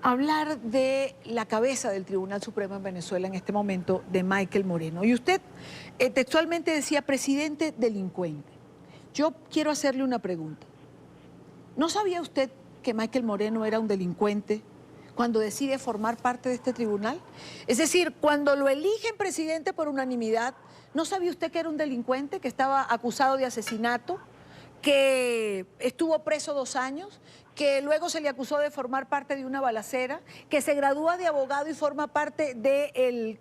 Speaker 2: hablar de la cabeza del Tribunal Supremo en Venezuela en este momento, de Michael Moreno. Y usted textualmente decía, presidente delincuente. Yo quiero hacerle una pregunta. ¿No sabía usted que Michael Moreno era un delincuente cuando decide formar parte de este tribunal? Es decir, cuando lo eligen presidente por unanimidad, ¿no sabía usted que era un delincuente, que estaba acusado de asesinato, que estuvo preso 2 años, que luego se le acusó de formar parte de una balacera, que se gradúa de abogado y forma parte del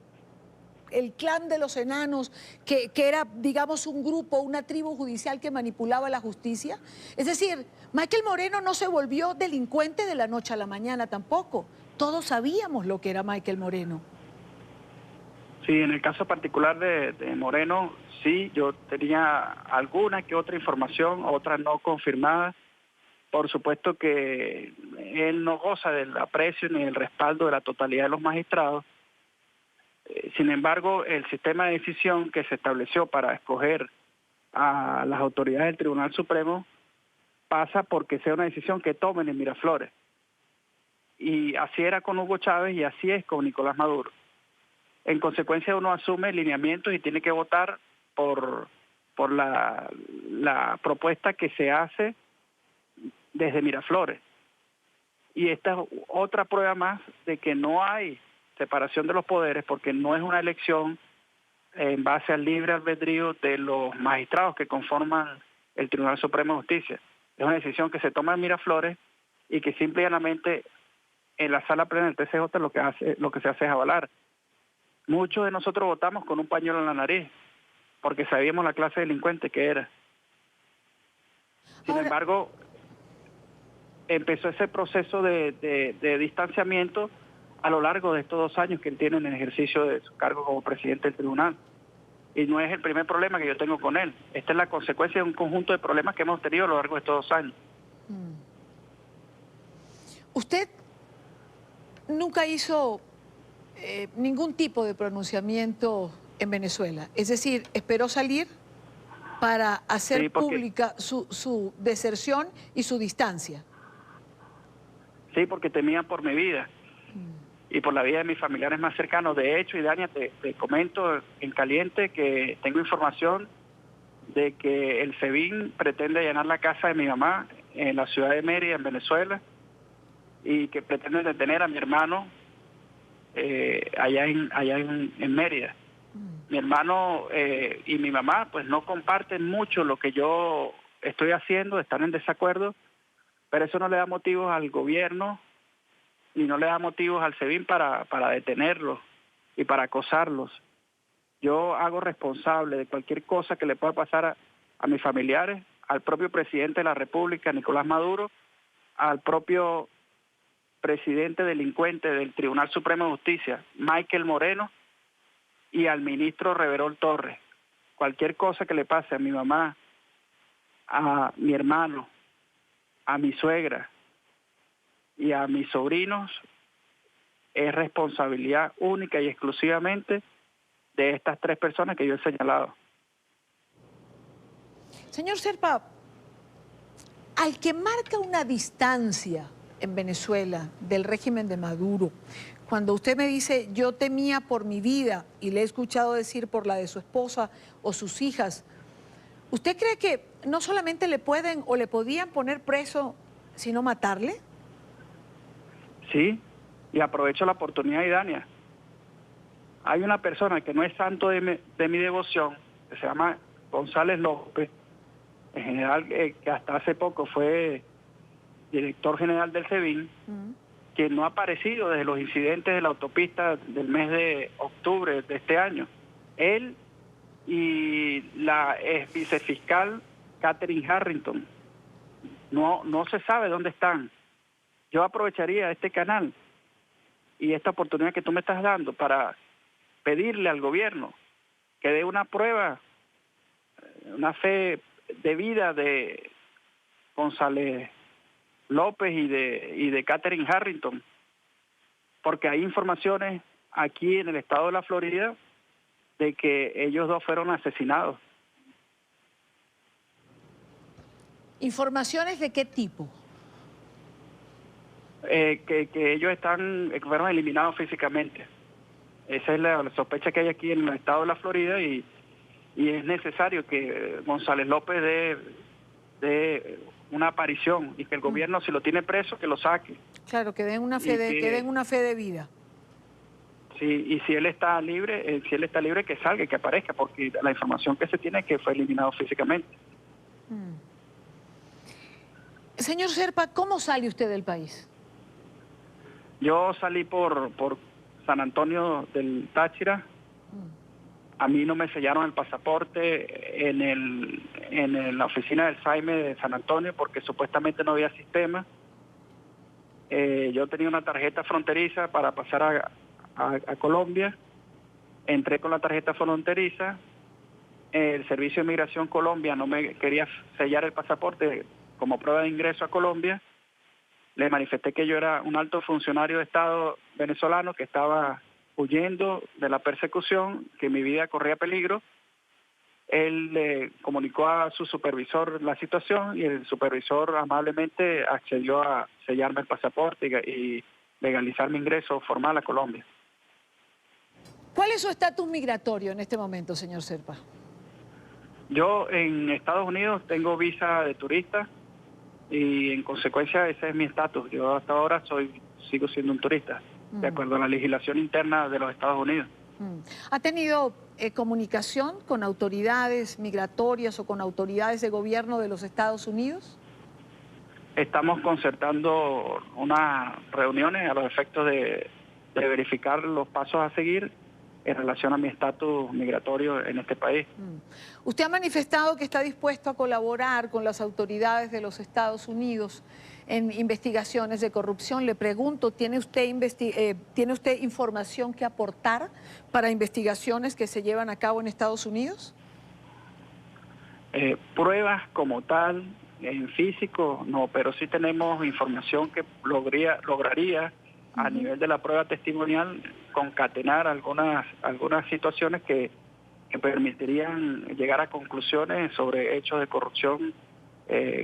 Speaker 2: clan de los enanos, que era, digamos, un grupo, una tribu judicial que manipulaba la justicia? Es decir, Michael Moreno no se volvió delincuente de la noche a la mañana tampoco. Todos sabíamos lo que era Michael Moreno.
Speaker 5: Sí, en el caso particular de Moreno, sí, yo tenía alguna que otra información, otra no confirmada. Por supuesto que él no goza del aprecio ni del respaldo de la totalidad de los magistrados. Sin embargo, el sistema de decisión que se estableció para escoger a las autoridades del Tribunal Supremo pasa porque sea una decisión que tomen en Miraflores. Y así era con Hugo Chávez y así es con Nicolás Maduro. En consecuencia, uno asume lineamientos y tiene que votar por la propuesta que se hace desde Miraflores. Y esta es otra prueba más de que no hay separación de los poderes, porque no es una elección en base al libre albedrío de los magistrados que conforman el Tribunal Supremo de Justicia. Es una decisión que se toma en Miraflores y que simple y llanamente en la sala plena del TCJ lo que se hace es avalar. Muchos de nosotros votamos con un pañuelo en la nariz, porque sabíamos la clase de delincuente que era. Sin embargo, empezó ese proceso de distanciamiento a lo largo de estos 2 años que él tiene en el ejercicio de su cargo como presidente del tribunal. Y no es el primer problema que yo tengo con él. Esta es la consecuencia de un conjunto de problemas que hemos tenido a lo largo de estos 2 años.
Speaker 2: Usted nunca hizo ningún tipo de pronunciamiento en Venezuela. Es decir, esperó salir para hacer pública su deserción y su distancia.
Speaker 5: Sí, porque temían por mi vida y por la vida de mis familiares más cercanos. De hecho, y Dania, te comento en caliente que tengo información de que el SEBIN pretende allanar la casa de mi mamá en la ciudad de Mérida, en Venezuela, y que pretenden detener a mi hermano allá en Mérida. Mi hermano y mi mamá pues no comparten mucho lo que yo estoy haciendo, están en desacuerdo, pero eso no le da motivos al gobierno y no le da motivos al SEBIN para detenerlos y para acosarlos. Yo hago responsable de cualquier cosa que le pueda pasar a mis familiares, al propio presidente de la República, Nicolás Maduro, al propio presidente delincuente del Tribunal Supremo de Justicia, Michael Moreno, y al ministro Reverol Torres. Cualquier cosa que le pase a mi mamá, a mi hermano, a mi suegra y a mis sobrinos, es responsabilidad única y exclusivamente de estas 3 personas que yo he señalado.
Speaker 2: Señor Zerpa, al que marca una distancia en Venezuela del régimen de Maduro, cuando usted me dice, yo temía por mi vida, y le he escuchado decir por la de su esposa o sus hijas, ¿usted cree que no solamente le pueden o le podían poner preso, sino matarle?
Speaker 5: Sí, y aprovecho la oportunidad, Idania. Hay una persona que no es santo de mi devoción, que se llama González López, en general, que hasta hace poco fue director general del SEBIN, que no ha aparecido desde los incidentes de la autopista del mes de octubre de este año. Él y la ex vicefiscal Catherine Harrington, no se sabe dónde están. Yo aprovecharía este canal y esta oportunidad que tú me estás dando para pedirle al gobierno que dé una prueba, una fe de vida de González López y de Catherine Harrington, porque hay informaciones aquí en el estado de la Florida de que ellos 2 fueron asesinados.
Speaker 2: ¿Informaciones de qué tipo?
Speaker 5: Que ellos fueron eliminados físicamente. Esa es la sospecha que hay aquí en el estado de la Florida y es necesario que González López dé una aparición y que el gobierno, si lo tiene preso, que lo saque.
Speaker 2: Claro, que den una fe de vida.
Speaker 5: Sí, y si él está libre, que salga y que aparezca, porque la información que se tiene es que fue eliminado físicamente.
Speaker 2: Señor Zerpa, ¿cómo sale usted del país?
Speaker 5: Yo salí por San Antonio del Táchira. A mí no me sellaron el pasaporte en la oficina del SAIME de San Antonio porque supuestamente no había sistema. Yo tenía una tarjeta fronteriza para pasar a Colombia. Entré con la tarjeta fronteriza. El Servicio de Migración Colombia no me quería sellar el pasaporte como prueba de ingreso a Colombia. Le manifesté que yo era un alto funcionario de Estado venezolano que estaba huyendo de la persecución, que mi vida corría peligro. Él le comunicó a su supervisor la situación y el supervisor amablemente accedió a sellarme el pasaporte y legalizar mi ingreso formal a Colombia.
Speaker 2: ¿Cuál es su estatus migratorio en este momento, señor Zerpa?
Speaker 5: Yo en Estados Unidos tengo visa de turista y en consecuencia ese es mi estatus. Yo hasta ahora sigo siendo un turista, de acuerdo a la legislación interna de los Estados Unidos.
Speaker 2: ¿Ha tenido comunicación con autoridades migratorias o con autoridades de gobierno de los Estados Unidos?
Speaker 5: Estamos concertando unas reuniones a los efectos de verificar los pasos a seguir en relación a mi estatus migratorio en este país.
Speaker 2: Usted ha manifestado que está dispuesto a colaborar con las autoridades de los Estados Unidos en investigaciones de corrupción. Le pregunto, ¿tiene usted información que aportar para investigaciones que se llevan a cabo en Estados Unidos?
Speaker 5: Pruebas como tal, en físico, no, pero sí tenemos información que lograría a nivel de la prueba testimonial concatenar algunas situaciones que permitirían llegar a conclusiones sobre hechos de corrupción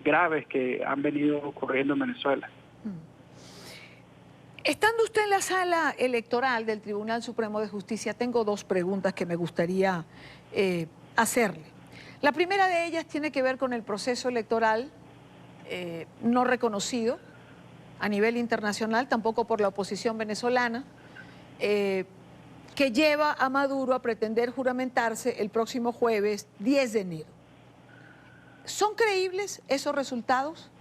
Speaker 5: graves que han venido ocurriendo en Venezuela.
Speaker 2: Estando usted en la sala electoral del Tribunal Supremo de Justicia, tengo 2 preguntas que me gustaría hacerle. La primera de ellas tiene que ver con el proceso electoral no reconocido a nivel internacional, tampoco por la oposición venezolana, que lleva a Maduro a pretender juramentarse el próximo jueves 10 de enero. ¿Son creíbles esos resultados?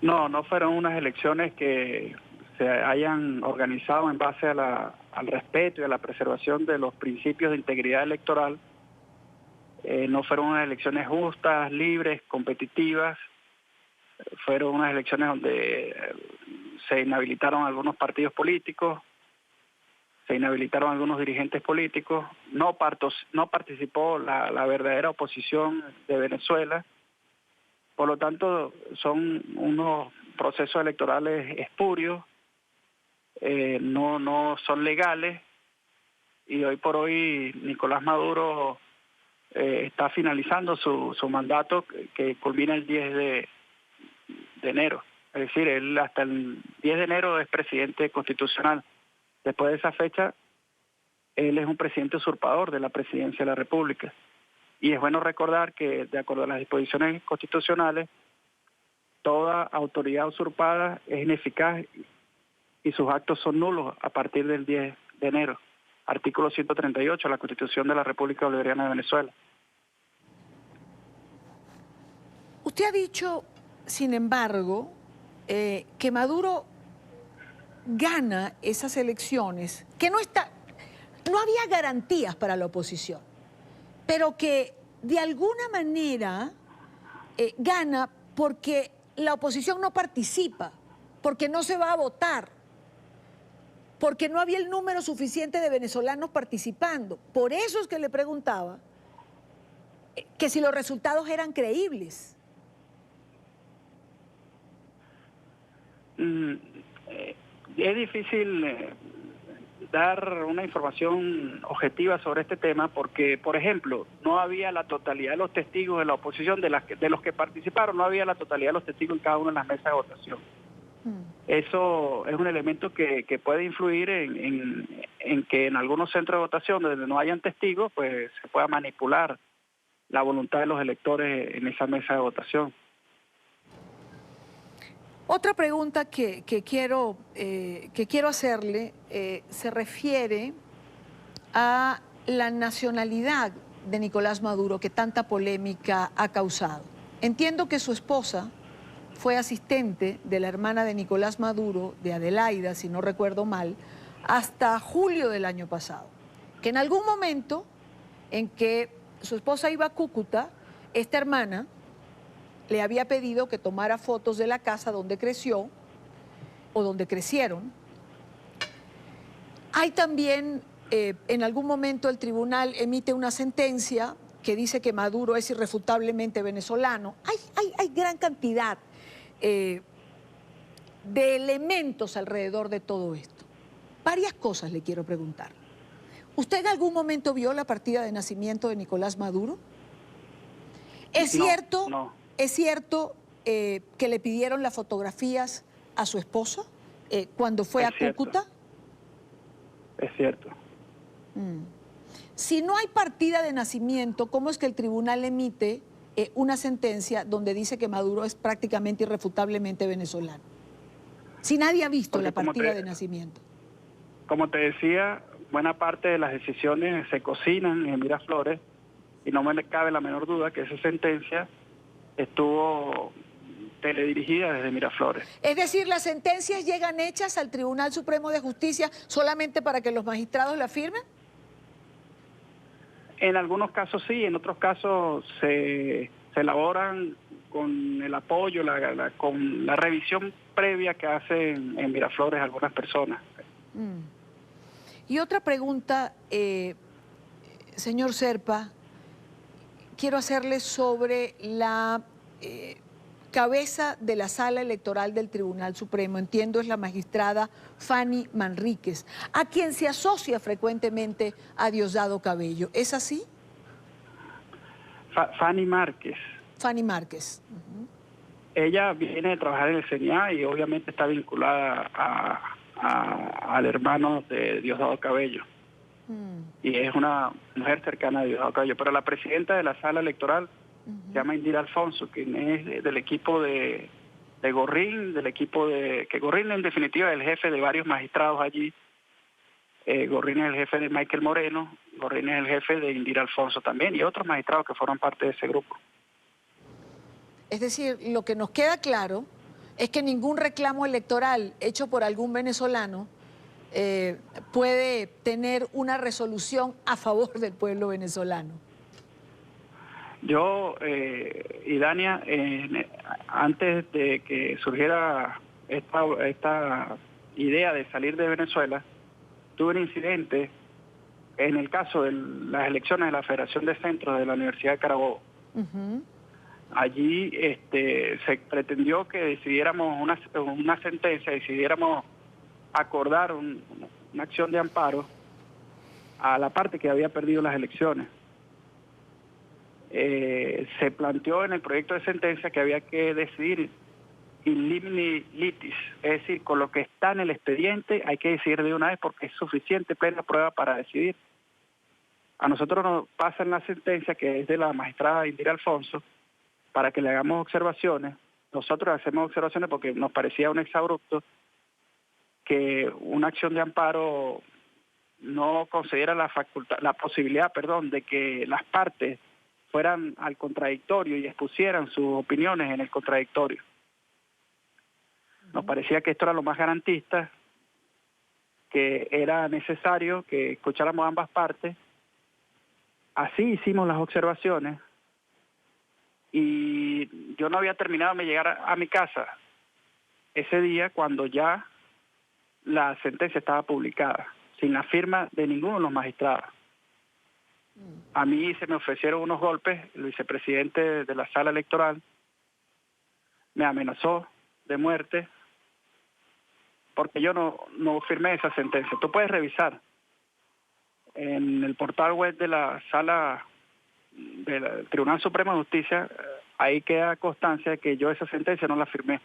Speaker 5: No, no fueron unas elecciones que se hayan organizado en base a al respeto y a la preservación de los principios de integridad electoral. No fueron unas elecciones justas, libres, competitivas. Fueron unas elecciones donde se inhabilitaron algunos partidos políticos, se inhabilitaron algunos dirigentes políticos, no participó la verdadera oposición de Venezuela. Por lo tanto, son unos procesos electorales espurios, no son legales, y hoy por hoy Nicolás Maduro está finalizando su mandato que culmina el 10 de enero. Es decir, él hasta el 10 de enero es presidente constitucional. Después de esa fecha, él es un presidente usurpador de la presidencia de la República. Y es bueno recordar que, de acuerdo a las disposiciones constitucionales, toda autoridad usurpada es ineficaz y sus actos son nulos a partir del 10 de enero. Artículo 138 de la Constitución de la República Bolivariana de Venezuela.
Speaker 2: Usted ha dicho, sin embargo, que Maduro gana esas elecciones, que no había garantías para la oposición, pero que de alguna manera gana porque la oposición no participa, porque no se va a votar, porque no había el número suficiente de venezolanos participando. Por eso es que le preguntaba que si los resultados eran creíbles.
Speaker 5: Es difícil dar una información objetiva sobre este tema porque, por ejemplo, no había la totalidad de los testigos de la oposición, de los que participaron, no había la totalidad de los testigos en cada una de las mesas de votación. Eso es un elemento que puede influir en que en algunos centros de votación donde no hayan testigos, pues se pueda manipular la voluntad de los electores en esa mesa de votación.
Speaker 2: Otra pregunta que quiero hacerle se refiere a la nacionalidad de Nicolás Maduro, que tanta polémica ha causado. Entiendo que su esposa fue asistente de la hermana de Nicolás Maduro, de Adelaida, si no recuerdo mal, hasta julio del año pasado. Que en algún momento en que su esposa iba a Cúcuta, esta hermana le había pedido que tomara fotos de la casa donde creció o donde crecieron. Hay también, en algún momento el tribunal emite una sentencia que dice que Maduro es irrefutablemente venezolano. Hay gran cantidad de elementos alrededor de todo esto. Varias cosas le quiero preguntar. ¿Usted en algún momento vio la partida de nacimiento de Nicolás Maduro? ¿Es cierto?
Speaker 5: No.
Speaker 2: ¿Es cierto que le pidieron las fotografías a su esposa cuando fue a Cúcuta?
Speaker 5: Es cierto.
Speaker 2: Si no hay partida de nacimiento, ¿cómo es que el tribunal emite una sentencia donde dice que Maduro es prácticamente irrefutablemente venezolano? Si nadie ha visto la partida de nacimiento.
Speaker 5: Como te decía, buena parte de las decisiones se cocinan en Miraflores y no me cabe la menor duda que esa sentencia estuvo teledirigida desde Miraflores.
Speaker 2: Es decir, las sentencias llegan hechas al Tribunal Supremo de Justicia solamente para que los magistrados la firmen.
Speaker 5: En algunos casos sí, en otros casos se elaboran con el apoyo, con la revisión previa que hacen en Miraflores algunas personas.
Speaker 2: Y otra pregunta, señor Zerpa, quiero hacerle sobre la cabeza de la Sala Electoral del Tribunal Supremo. Entiendo es la magistrada Fanny Manríquez, a quien se asocia frecuentemente a Diosdado Cabello. ¿Es así?
Speaker 5: Fanny Márquez.
Speaker 2: Fanny Márquez.
Speaker 5: Ella viene de trabajar en el CNA y obviamente está vinculada al hermano de Diosdado Cabello. Y es una mujer cercana a Diosdado Cabello. Pero la presidenta de la Sala Electoral se llama Indira Alfonso, quien es del equipo de Gorrín, del equipo que Gorrín en definitiva es el jefe de varios magistrados allí. Gorrín es el jefe de Michael Moreno, Gorrín es el jefe de Indira Alfonso también, y otros magistrados que fueron parte de ese grupo.
Speaker 2: Es decir, lo que nos queda claro es que ningún reclamo electoral hecho por algún venezolano puede tener una resolución a favor del pueblo venezolano.
Speaker 5: Yo, Idania, antes de que surgiera esta idea de salir de Venezuela, tuve un incidente en el caso de las elecciones de la Federación de Centros de la Universidad de Carabobo. Allí se pretendió que decidiéramos una sentencia, decidiéramos acordar una acción de amparo a la parte que había perdido las elecciones. Se planteó en el proyecto de sentencia que había que decidir in limine litis, es decir, con lo que está en el expediente hay que decidir de una vez porque es suficiente plena prueba para decidir. A nosotros nos pasa en la sentencia, que es de la magistrada Indira Alfonso, para que le hagamos observaciones. Nosotros hacemos observaciones porque nos parecía un exabrupto que una acción de amparo no concediera la posibilidad, de que las partes fueran al contradictorio y expusieran sus opiniones en el contradictorio. Nos parecía que esto era lo más garantista, que era necesario que escucháramos ambas partes. Así hicimos las observaciones y yo no había terminado de llegar a mi casa ese día cuando ya la sentencia estaba publicada, sin la firma de ninguno de los magistrados. A mí se me ofrecieron unos golpes, el vicepresidente de la sala electoral me amenazó de muerte porque yo no firmé esa sentencia. Tú puedes revisar en el portal web de la sala del Tribunal Supremo de Justicia, ahí queda constancia de que yo esa sentencia no la firmé,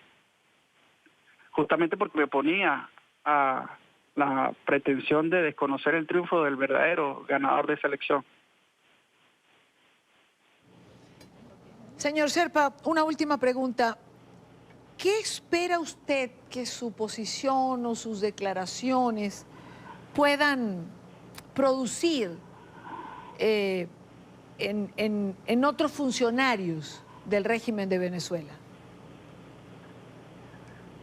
Speaker 5: justamente porque me oponía a la pretensión de desconocer el triunfo del verdadero ganador de esa elección.
Speaker 2: Señor Zerpa, una última pregunta. ¿Qué espera usted que su posición o sus declaraciones puedan producir en otros funcionarios del régimen de Venezuela?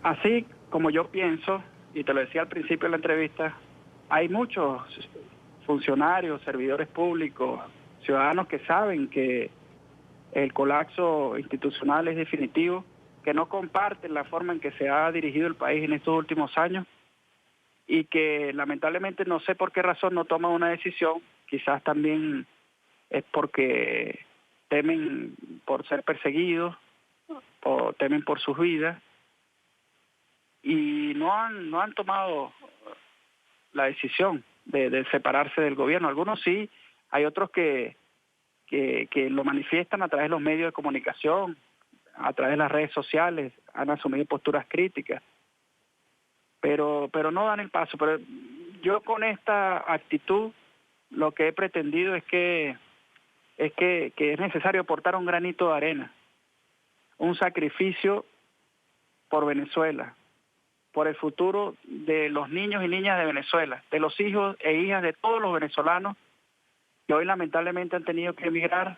Speaker 5: Así como yo pienso, y te lo decía al principio de la entrevista, hay muchos funcionarios, servidores públicos, ciudadanos que saben que el colapso institucional es definitivo, que no comparten la forma en que se ha dirigido el país en estos últimos años y que lamentablemente no sé por qué razón no toman una decisión, quizás también es porque temen por ser perseguidos o temen por sus vidas y no han tomado la decisión de separarse del gobierno. Algunos sí, hay otros que lo manifiestan a través de los medios de comunicación, a través de las redes sociales, han asumido posturas críticas, pero no dan el paso. Pero yo con esta actitud lo que he pretendido es que es necesario aportar un granito de arena, un sacrificio por Venezuela, por el futuro de los niños y niñas de Venezuela, de los hijos e hijas de todos los venezolanos que hoy lamentablemente han tenido que emigrar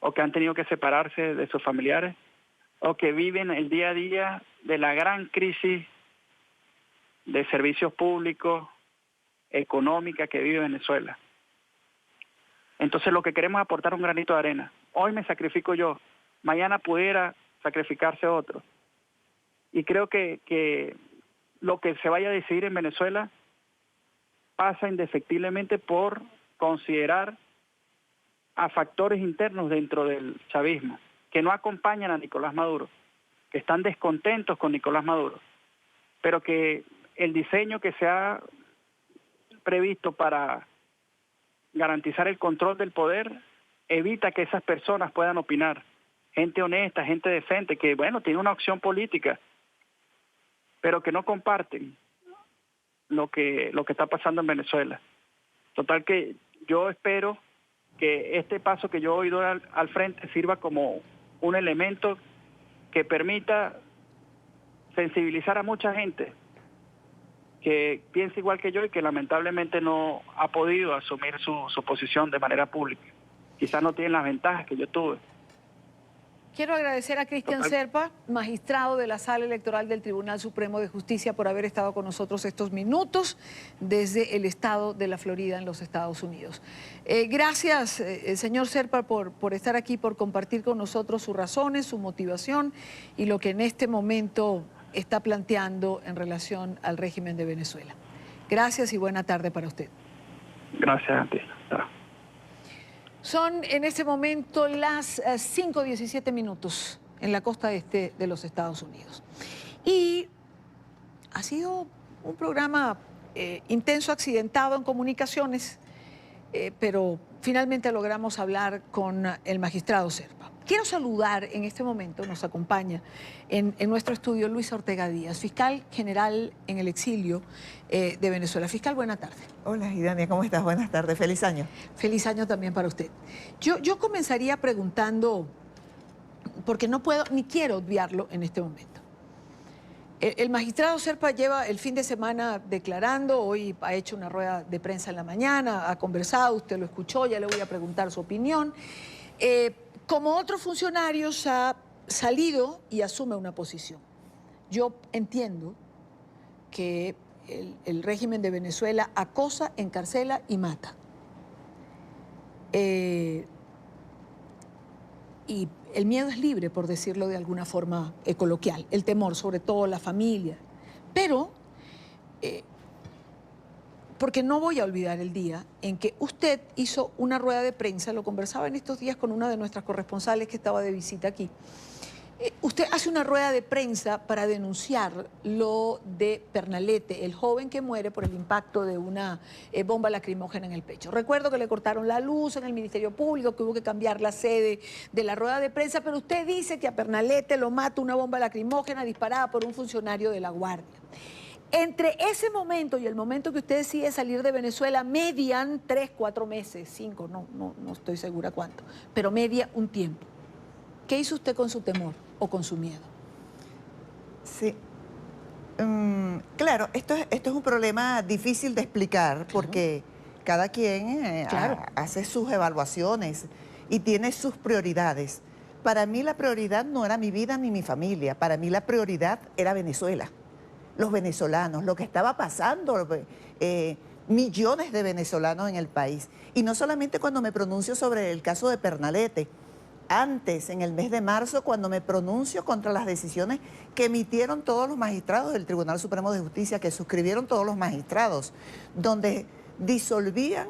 Speaker 5: o que han tenido que separarse de sus familiares o que viven el día a día de la gran crisis de servicios públicos, económica que vive Venezuela. Entonces lo que queremos es aportar un granito de arena. Hoy me sacrifico yo, mañana pudiera sacrificarse otro. Y creo que lo que se vaya a decidir en Venezuela pasa indefectiblemente por considerar a factores internos dentro del chavismo, que no acompañan a Nicolás Maduro, que están descontentos con Nicolás Maduro, pero que el diseño que se ha previsto para garantizar el control del poder evita que esas personas puedan opinar. Gente honesta, gente decente, que bueno, tiene una opción política, pero que no comparten lo que está pasando en Venezuela. Total que yo espero que este paso que yo hoy doy al frente sirva como un elemento que permita sensibilizar a mucha gente que piensa igual que yo y que lamentablemente no ha podido asumir su posición de manera pública. Quizás no tienen las ventajas que yo tuve.
Speaker 2: Quiero agradecer a Cristian Serpa, magistrado de la Sala Electoral del Tribunal Supremo de Justicia, por haber estado con nosotros estos minutos desde el estado de la Florida en los Estados Unidos. Gracias, señor Serpa, por estar aquí, por compartir con nosotros sus razones, su motivación y lo que en este momento está planteando en relación al régimen de Venezuela. Gracias y buena tarde para usted.
Speaker 5: Gracias a ti.
Speaker 2: Son en este momento las 5:17 minutos en la costa este de los Estados Unidos. Y ha sido un programa intenso, accidentado en comunicaciones, pero finalmente logramos hablar con el magistrado Serpa. Quiero saludar en este momento, nos acompaña en nuestro estudio Luis Ortega Díaz, fiscal general en el exilio de Venezuela. Fiscal, buena tarde.
Speaker 8: Hola, Idania, ¿cómo estás? Buenas tardes, feliz año.
Speaker 2: Feliz año también para usted. Yo comenzaría preguntando, porque no puedo ni quiero obviarlo en este momento. El magistrado Serpa lleva el fin de semana declarando, hoy ha hecho una rueda de prensa en la mañana, ha conversado, usted lo escuchó, ya le voy a preguntar su opinión. Como otros funcionarios ha salido y asume una posición. Yo entiendo que el régimen de Venezuela acosa, encarcela y mata. Y el miedo es libre, por decirlo de alguna forma coloquial, el temor, sobre todo la familia. Pero, porque no voy a olvidar el día en que usted hizo una rueda de prensa, lo conversaba en estos días con una de nuestras corresponsales que estaba de visita aquí. Usted hace una rueda de prensa para denunciar lo de Pernalete, el joven que muere por el impacto de una bomba lacrimógena en el pecho. Recuerdo que le cortaron la luz en el Ministerio Público, que hubo que cambiar la sede de la rueda de prensa, pero usted dice que a Pernalete lo mata una bomba lacrimógena disparada por un funcionario de la Guardia. Entre ese momento y el momento que usted decide salir de Venezuela, median 3, 4 meses, 5, no estoy segura cuánto, pero media un tiempo. ¿Qué hizo usted con su temor o con su miedo?
Speaker 8: Sí. Claro, esto es un problema difícil de explicar porque cada quien hace sus evaluaciones y tiene sus prioridades. Para mí la prioridad no era mi vida ni mi familia, para mí la prioridad era Venezuela, los venezolanos, lo que estaba pasando, millones de venezolanos en el país. Y no solamente cuando me pronuncio sobre el caso de Pernalete, antes, en el mes de marzo, cuando me pronuncio contra las decisiones que emitieron todos los magistrados del Tribunal Supremo de Justicia, que suscribieron todos los magistrados, donde disolvían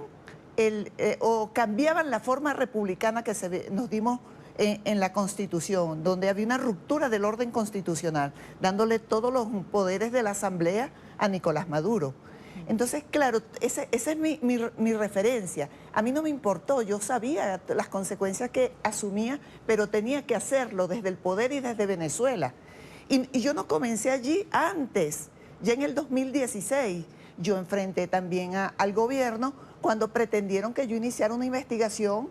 Speaker 8: o cambiaban la forma republicana que nos dimos en la Constitución, donde había una ruptura del orden constitucional, dándole todos los poderes de la Asamblea a Nicolás Maduro. Entonces, claro, esa es mi referencia. A mí no me importó, yo sabía las consecuencias que asumía, pero tenía que hacerlo desde el poder y desde Venezuela. Y yo no comencé allí antes, ya en el 2016. Yo enfrenté también al gobierno cuando pretendieron que yo iniciara una investigación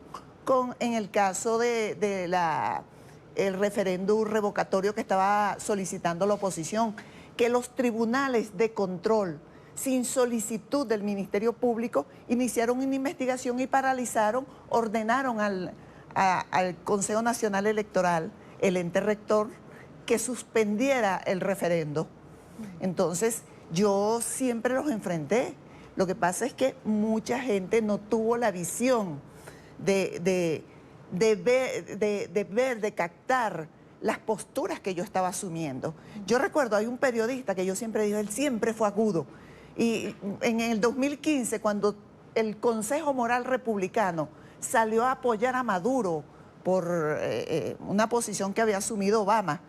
Speaker 8: en el caso el referéndum revocatorio que estaba solicitando la oposición, que los tribunales de control, sin solicitud del Ministerio Público, iniciaron una investigación y paralizaron, ordenaron al Consejo Nacional Electoral, el ente rector, que suspendiera el referendo. Entonces, yo siempre los enfrenté. Lo que pasa es que mucha gente no tuvo la visión de captar las posturas que yo estaba asumiendo. Yo recuerdo, hay un periodista que yo siempre digo, él siempre fue agudo. Y en el 2015, cuando el Consejo Moral Republicano salió a apoyar a Maduro por una posición que había asumido Obama,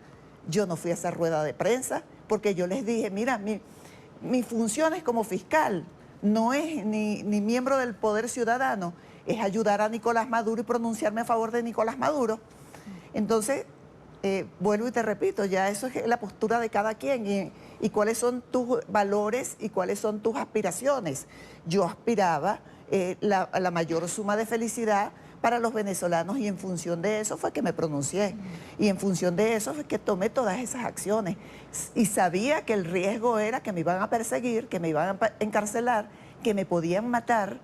Speaker 8: yo no fui a esa rueda de prensa porque yo les dije, mira, mi función es como fiscal, no es ni miembro del Poder Ciudadano, es ayudar a Nicolás Maduro y pronunciarme a favor de Nicolás Maduro. Entonces, vuelvo y te repito, ya eso es la postura de cada quien y cuáles son tus valores y cuáles son tus aspiraciones. Yo aspiraba la mayor suma de felicidad para los venezolanos, y en función de eso fue que me pronuncié, y en función de eso fue que tomé todas esas acciones, y sabía que el riesgo era que me iban a perseguir, que me iban a encarcelar, que me podían matar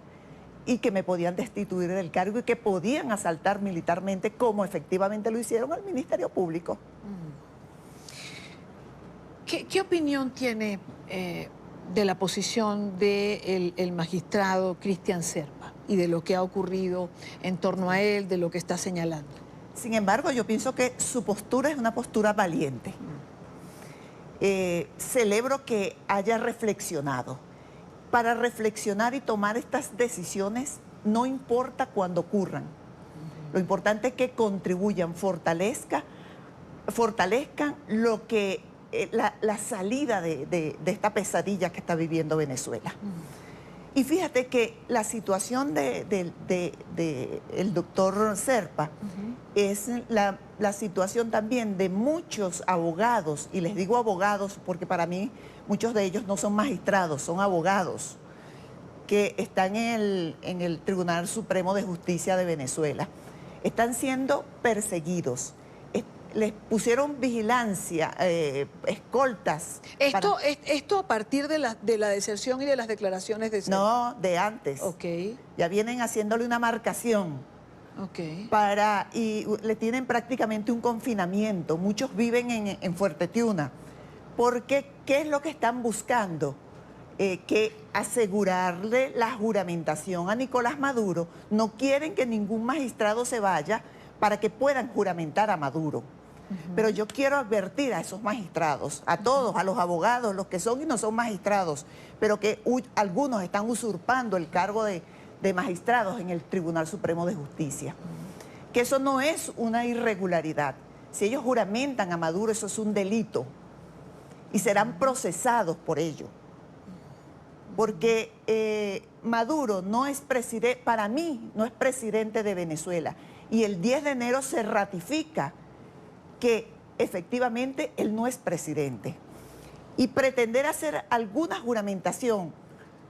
Speaker 8: y que me podían destituir del cargo y que podían asaltar militarmente, como efectivamente lo hicieron al Ministerio Público.
Speaker 2: ¿Qué opinión tiene de la posición del magistrado Cristian Serpa y de lo que ha ocurrido en torno a él, de lo que está señalando?
Speaker 8: Sin embargo, yo pienso que su postura es una postura valiente. Celebro que haya reflexionado. Para reflexionar y tomar estas decisiones, no importa cuándo ocurran. Lo importante es que contribuyan, fortalezcan lo que la salida de esta pesadilla que está viviendo Venezuela. Y fíjate que la situación del doctor Serpa es la situación también de muchos abogados, y les digo abogados porque para mí muchos de ellos no son magistrados, son abogados que están en el Tribunal Supremo de Justicia de Venezuela. Están siendo perseguidos. Les pusieron vigilancia, escoltas.
Speaker 2: ¿Esto a partir de la deserción y de las declaraciones de Serpa?
Speaker 8: No, de antes.
Speaker 2: Ok.
Speaker 8: Ya vienen haciéndole una marcación.
Speaker 2: Ok.
Speaker 8: Y le tienen prácticamente un confinamiento. Muchos viven en Fuerte Tiuna. Porque, ¿qué es lo que están buscando? Que asegurarle la juramentación a Nicolás Maduro. No quieren que ningún magistrado se vaya para que puedan juramentar a Maduro. Pero yo quiero advertir a esos magistrados, a todos, a los abogados, los que son y no son magistrados, pero que algunos están usurpando el cargo de magistrados en el Tribunal Supremo de Justicia. Que eso no es una irregularidad. Si ellos juramentan a Maduro, eso es un delito y serán procesados por ello. Porque Maduro no es presidente, para mí no es presidente de Venezuela. Y el 10 de enero se ratifica que efectivamente él no es presidente. Y pretender hacer alguna juramentación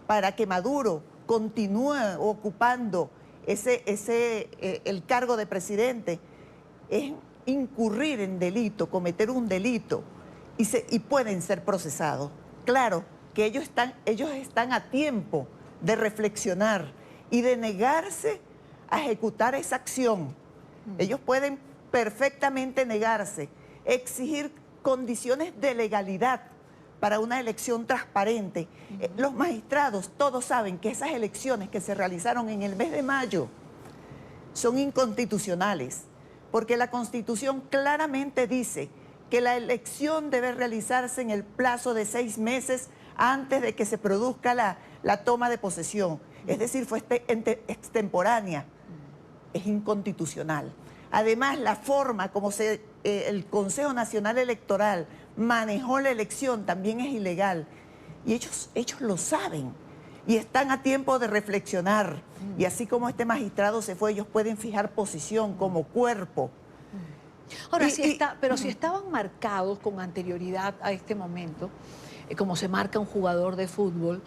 Speaker 8: para que Maduro continúe ocupando el cargo de presidente es incurrir en delito, cometer un delito, y pueden ser procesados. Claro que ellos están a tiempo de reflexionar y de negarse a ejecutar esa acción. Ellos pueden perfectamente negarse, exigir condiciones de legalidad para una elección transparente. Los magistrados todos saben que esas elecciones que se realizaron en el mes de mayo son inconstitucionales, porque la Constitución claramente dice que la elección debe realizarse en el plazo de 6 meses antes de que se produzca la toma de posesión. Es decir, fue extemporánea. Es inconstitucional. Además, la forma como el Consejo Nacional Electoral manejó la elección también es ilegal. Y ellos lo saben y están a tiempo de reflexionar. Y así como este magistrado se fue, ellos pueden fijar posición como cuerpo.
Speaker 2: Ahora, pero si estaban marcados con anterioridad a este momento, como se marca un jugador de fútbol,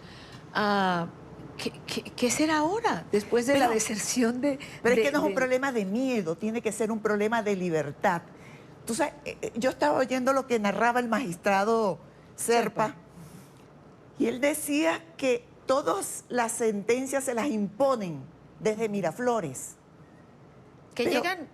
Speaker 2: ¿qué será ahora, después de la deserción de...?
Speaker 8: Pero es que no es un problema de miedo, tiene que ser un problema de libertad. Tú sabes, yo estaba oyendo lo que narraba el magistrado Serpa, y él decía que todas las sentencias se las imponen desde Miraflores.
Speaker 2: Que llegan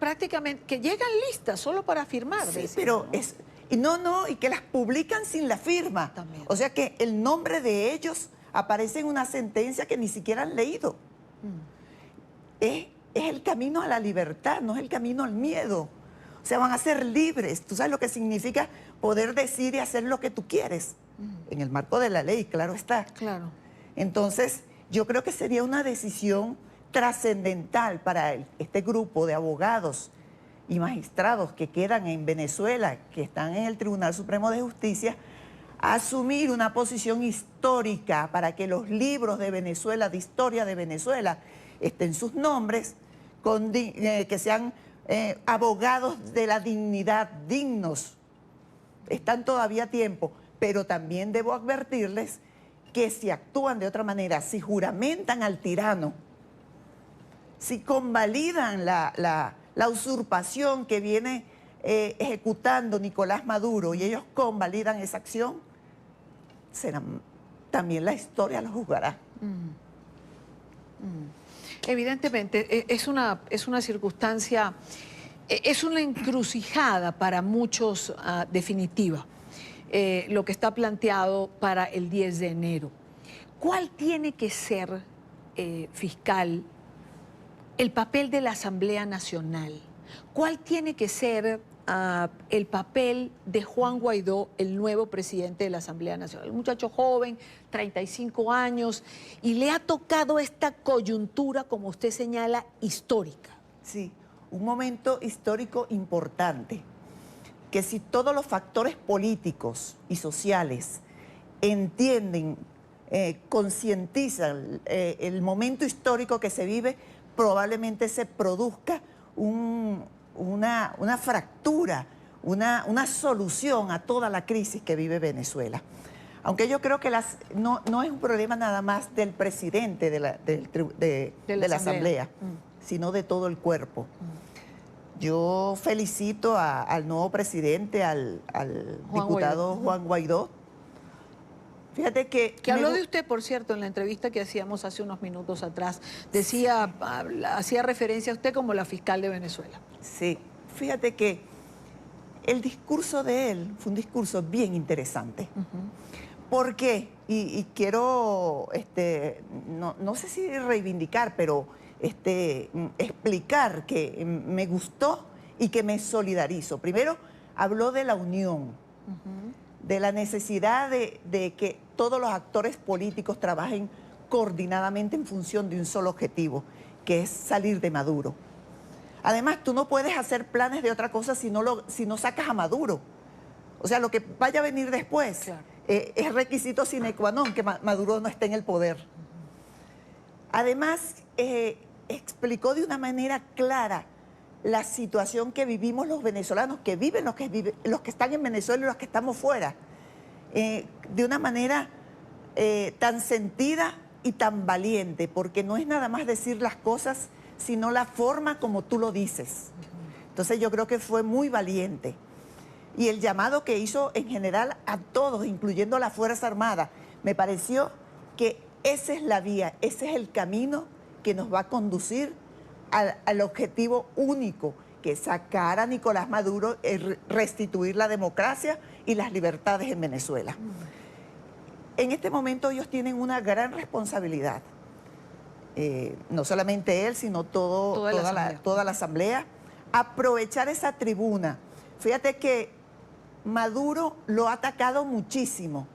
Speaker 2: listas solo para firmar.
Speaker 8: Sí, pero y que las publican sin la firma.
Speaker 2: También.
Speaker 8: O sea que el nombre de ellos aparece en una sentencia que ni siquiera han leído. Es el camino a la libertad, no es el camino al miedo. O sea, van a ser libres. Tú sabes lo que significa poder decir y hacer lo que tú quieres. En el marco de la ley, claro está.
Speaker 2: Claro.
Speaker 8: Entonces, yo creo que sería una decisión trascendental para este grupo de abogados y magistrados que quedan en Venezuela, que están en el Tribunal Supremo de Justicia, asumir una posición histórica para que los libros de Venezuela, de historia de Venezuela, estén sus nombres, que sean abogados de la dignidad, dignos. Están todavía a tiempo, pero también debo advertirles que si actúan de otra manera, si juramentan al tirano, si convalidan la usurpación que viene ejecutando Nicolás Maduro y ellos convalidan esa acción, también la historia lo juzgará.
Speaker 2: Evidentemente, es una circunstancia, es una encrucijada para muchos definitiva, lo que está planteado para el 10 de enero. ¿Cuál tiene que ser, fiscal, el papel de la Asamblea Nacional? ¿Cuál tiene que ser el papel de Juan Guaidó, el nuevo presidente de la Asamblea Nacional? Un muchacho joven, 35 años, y le ha tocado esta coyuntura, como usted señala, histórica.
Speaker 8: Sí, un momento histórico importante, que si todos los factores políticos y sociales entienden, concientizan el momento histórico que se vive, probablemente se produzca una fractura, una solución a toda la crisis que vive Venezuela. Aunque yo creo que no es un problema nada más del presidente de la Asamblea, sino de todo el cuerpo. Yo felicito al nuevo presidente, al diputado Juan Guaidó. Fíjate que
Speaker 2: habló de usted, por cierto, en la entrevista que hacíamos hace unos minutos atrás. Hacía referencia a usted como la fiscal de Venezuela.
Speaker 8: Sí, fíjate que el discurso de él fue un discurso bien interesante. ¿Por qué? Y quiero, no sé si reivindicar, pero explicar que me gustó y que me solidarizo. Primero, habló de la unión, de la necesidad de que todos los actores políticos trabajen coordinadamente en función de un solo objetivo, que es salir de Maduro. Además, tú no puedes hacer planes de otra cosa si no sacas a Maduro. O sea, lo que vaya a venir después, claro, es requisito sine qua non que Maduro no esté en el poder. Además, explicó de una manera clara la situación que vivimos los venezolanos, que viven los que están en Venezuela y los que estamos fuera, de una manera tan sentida y tan valiente, porque no es nada más decir las cosas, sino la forma como tú lo dices. Entonces yo creo que fue muy valiente. Y el llamado que hizo en general a todos, incluyendo a la Fuerza Armada, me pareció que esa es la vía, ese es el camino que nos va a conducir al objetivo único, que es sacar a Nicolás Maduro y restituir la democracia y las libertades en Venezuela. En este momento ellos tienen una gran responsabilidad. No solamente él, sino toda la Asamblea, aprovechar esa tribuna. Fíjate que Maduro lo ha atacado muchísimo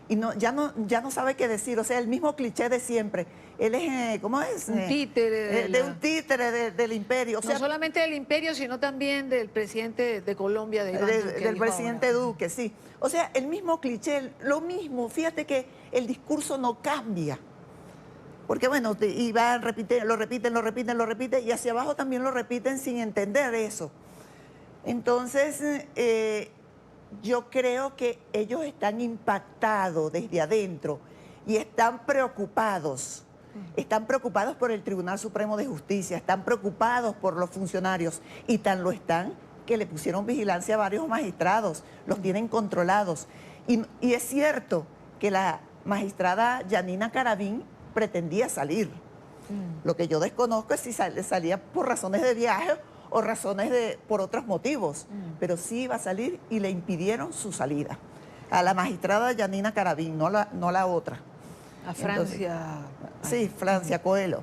Speaker 8: y ya no sabe qué decir, o sea, el mismo cliché de siempre. Él es, ¿cómo es?
Speaker 2: Un títere.
Speaker 8: Un títere del imperio. O sea,
Speaker 2: no solamente del imperio, sino también del presidente de Colombia, de Iván Duque,
Speaker 8: del presidente Duque, sí. O sea, el mismo cliché, lo mismo. Fíjate que el discurso no cambia. Porque bueno, lo repiten, y hacia abajo también lo repiten sin entender eso. Entonces, yo creo que ellos están impactados desde adentro y están preocupados. Están preocupados por el Tribunal Supremo de Justicia, están preocupados por los funcionarios y tan lo están que le pusieron vigilancia a varios magistrados, los tienen controlados. Y es cierto que la magistrada Yanina Caravín pretendía salir. Lo que yo desconozco es si salía por razones de viaje o razones por otros motivos, pero sí iba a salir y le impidieron su salida. A la magistrada Yanina Caravín, no la otra.
Speaker 2: A Francia.
Speaker 8: Sí, Francia Coelho.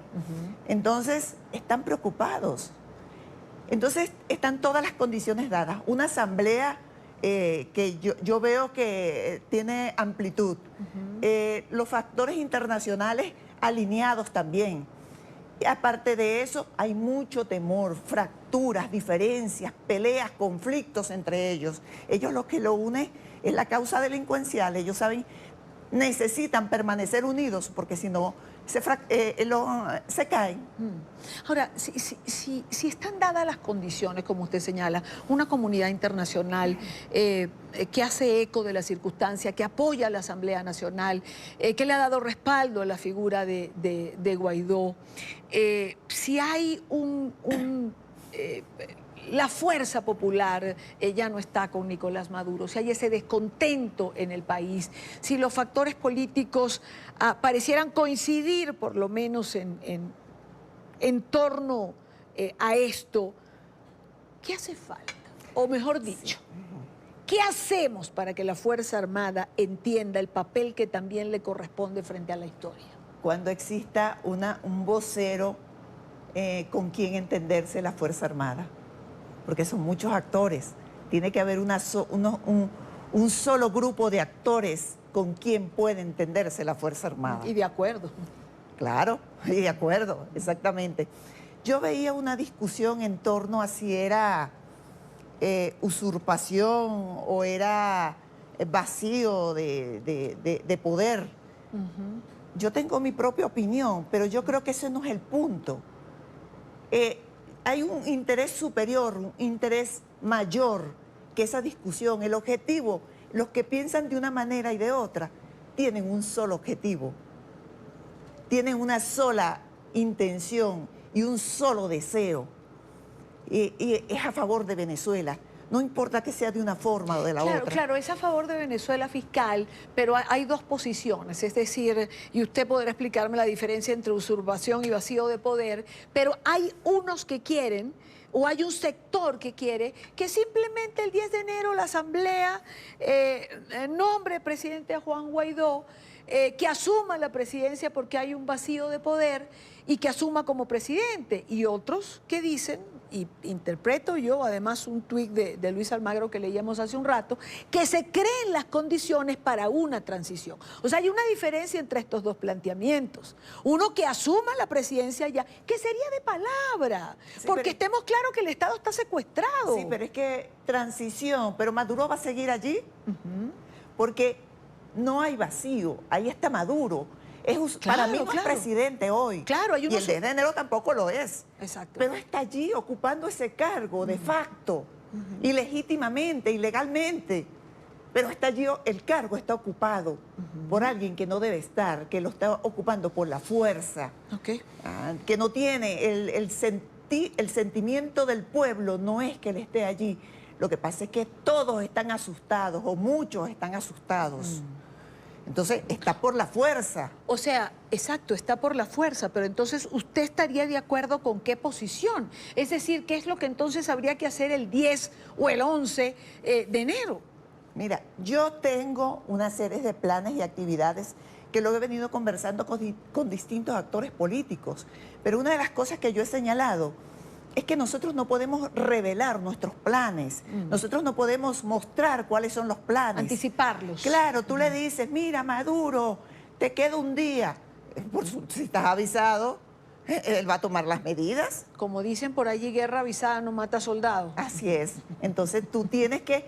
Speaker 8: Entonces, están preocupados. Entonces, están todas las condiciones dadas. Una asamblea que yo veo que tiene amplitud. Los factores internacionales alineados también. Y aparte de eso, hay mucho temor, fracturas, diferencias, peleas, conflictos entre ellos. Ellos lo que lo une es la causa delincuencial. Ellos saben, necesitan permanecer unidos porque si no, se caen.
Speaker 2: Ahora, si están dadas las condiciones, como usted señala, una comunidad internacional que hace eco de la circunstancia, que apoya a la Asamblea Nacional, que le ha dado respaldo a la figura de Guaidó, si hay la fuerza popular ya no está con Nicolás Maduro, si hay ese descontento en el país, si los factores políticos parecieran coincidir por lo menos en torno a esto, ¿qué hace falta? O mejor dicho, ¿qué hacemos para que la Fuerza Armada entienda el papel que también le corresponde frente a la historia?
Speaker 8: Cuando exista un vocero con quien entenderse la Fuerza Armada, porque son muchos actores. Tiene que haber un solo grupo de actores con quien puede entenderse la Fuerza Armada.
Speaker 2: Y de acuerdo.
Speaker 8: Claro, y de acuerdo, exactamente. Yo veía una discusión en torno a si era usurpación o era vacío de poder. Yo tengo mi propia opinión, pero yo creo que ese no es el punto. Hay un interés superior, un interés mayor que esa discusión. El objetivo, los que piensan de una manera y de otra, tienen un solo objetivo, tienen una sola intención y un solo deseo. Y es a favor de Venezuela. No importa que sea de una forma o de la otra.
Speaker 2: Claro, es a favor de Venezuela fiscal, pero hay dos posiciones, es decir, y usted podrá explicarme la diferencia entre usurpación y vacío de poder, pero hay unos que quieren, o hay un sector que quiere, que simplemente el 10 de enero la Asamblea nombre presidente a Juan Guaidó, que asuma la presidencia porque hay un vacío de poder y que asuma como presidente, y otros que dicen, y interpreto yo además un tuit de Luis Almagro que leíamos hace un rato, que se creen las condiciones para una transición. O sea, hay una diferencia entre estos dos planteamientos. Uno que asuma la presidencia ya, que sería de palabra, sí, porque estemos claros que el Estado está secuestrado.
Speaker 8: Sí, pero es que transición, pero Maduro va a seguir allí, porque no hay vacío, ahí está Maduro. Para mí no es presidente hoy.
Speaker 2: Claro,
Speaker 8: y el 10 de enero tampoco lo es.
Speaker 2: Exacto.
Speaker 8: Pero está allí ocupando ese cargo de facto, ilegítimamente, ilegalmente. Pero está allí, el cargo está ocupado por alguien que no debe estar, que lo está ocupando por la fuerza, que no tiene el sentimiento del pueblo, no es que él esté allí. Lo que pasa es que todos están asustados, o muchos están asustados. Entonces, está por la fuerza.
Speaker 2: O sea, exacto, está por la fuerza, pero entonces usted estaría de acuerdo con qué posición. Es decir, ¿qué es lo que entonces habría que hacer el 10 o el 11 de enero?
Speaker 8: Mira, yo tengo una serie de planes y actividades que lo he venido conversando con distintos actores políticos. Pero una de las cosas que yo he señalado es que nosotros no podemos revelar nuestros planes. Nosotros no podemos mostrar cuáles son los planes.
Speaker 2: Anticiparlos.
Speaker 8: Claro, tú le dices, mira, Maduro, te queda un día. Si estás avisado, él va a tomar las medidas.
Speaker 2: Como dicen por allí, guerra avisada no mata soldados.
Speaker 8: Así es. Entonces tú tienes que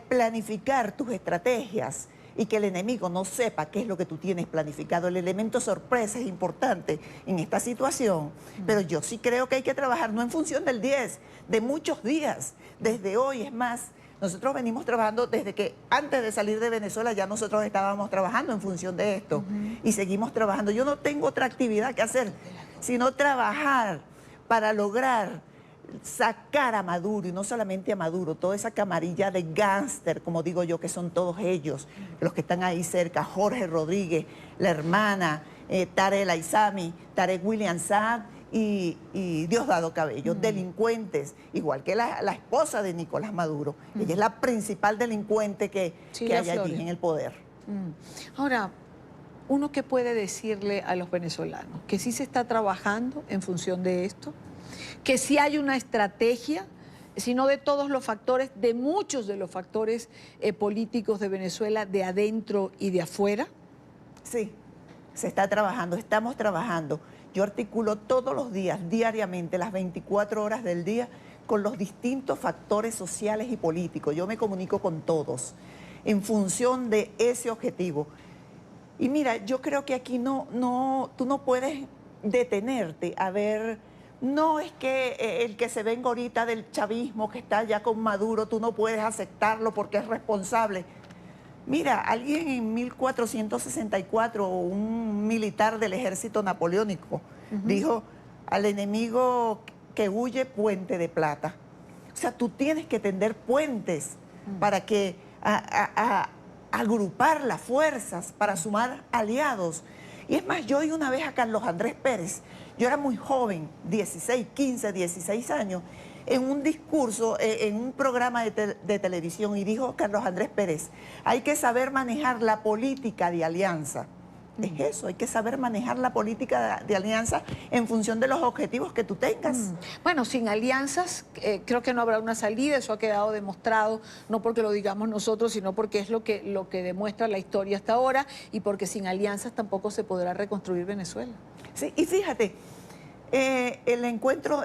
Speaker 8: planificar tus estrategias y que el enemigo no sepa qué es lo que tú tienes planificado. El elemento sorpresa es importante en esta situación, pero yo sí creo que hay que trabajar, no en función del 10, de muchos días, desde hoy. Es más, nosotros venimos trabajando desde que antes de salir de Venezuela ya nosotros estábamos trabajando en función de esto y seguimos trabajando. Yo no tengo otra actividad que hacer, sino trabajar para lograr sacar a Maduro, y no solamente a Maduro, toda esa camarilla de gángster, como digo yo, que son todos ellos, los que están ahí cerca, Jorge Rodríguez, la hermana, Tarek Aizami, Tarek William Saad y Diosdado Cabello, delincuentes, igual que la esposa de Nicolás Maduro. Ella es la principal delincuente que hay allí en el poder.
Speaker 2: Ahora, ¿uno qué puede decirle a los venezolanos? ¿Que sí se está trabajando en función de esto? ¿Que sí hay una estrategia, sino de todos los factores, de muchos de los factores políticos de Venezuela, de adentro y de afuera?
Speaker 8: Sí, se está trabajando, estamos trabajando. Yo articulo todos los días, diariamente, las 24 horas del día, con los distintos factores sociales y políticos. Yo me comunico con todos en función de ese objetivo. Y mira, yo creo que aquí tú no puedes detenerte a ver, no es que el que se venga ahorita del chavismo que está ya con Maduro, tú no puedes aceptarlo porque es responsable. Mira, alguien en 1464, un militar del ejército napoleónico, dijo, al enemigo que huye, puente de plata. O sea, tú tienes que tender puentes para que agrupar las fuerzas, para sumar aliados. Y es más, yo oí una vez a Carlos Andrés Pérez, yo era muy joven, 16 años, en un discurso, en un programa de televisión, y dijo Carlos Andrés Pérez, hay que saber manejar la política de alianza. Es eso, hay que saber manejar la política de alianza en función de los objetivos que tú tengas.
Speaker 2: Bueno, sin alianzas creo que no habrá una salida, eso ha quedado demostrado, no porque lo digamos nosotros, sino porque es lo que demuestra la historia hasta ahora, y porque sin alianzas tampoco se podrá reconstruir Venezuela.
Speaker 8: Sí, y fíjate, el encuentro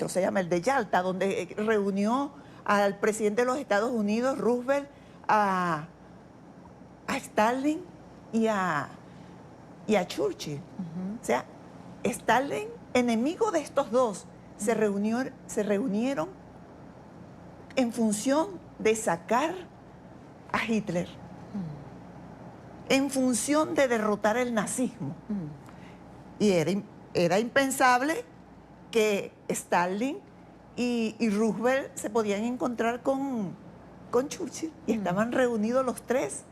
Speaker 8: se llama el de Yalta, donde reunió al presidente de los Estados Unidos, Roosevelt, a Stalin y a Churchill. O sea, Stalin, enemigo de estos dos, se reunieron en función de sacar a Hitler, en función de derrotar el nazismo. Y era impensable que Stalin y Roosevelt se podían encontrar con Churchill, y estaban reunidos los tres,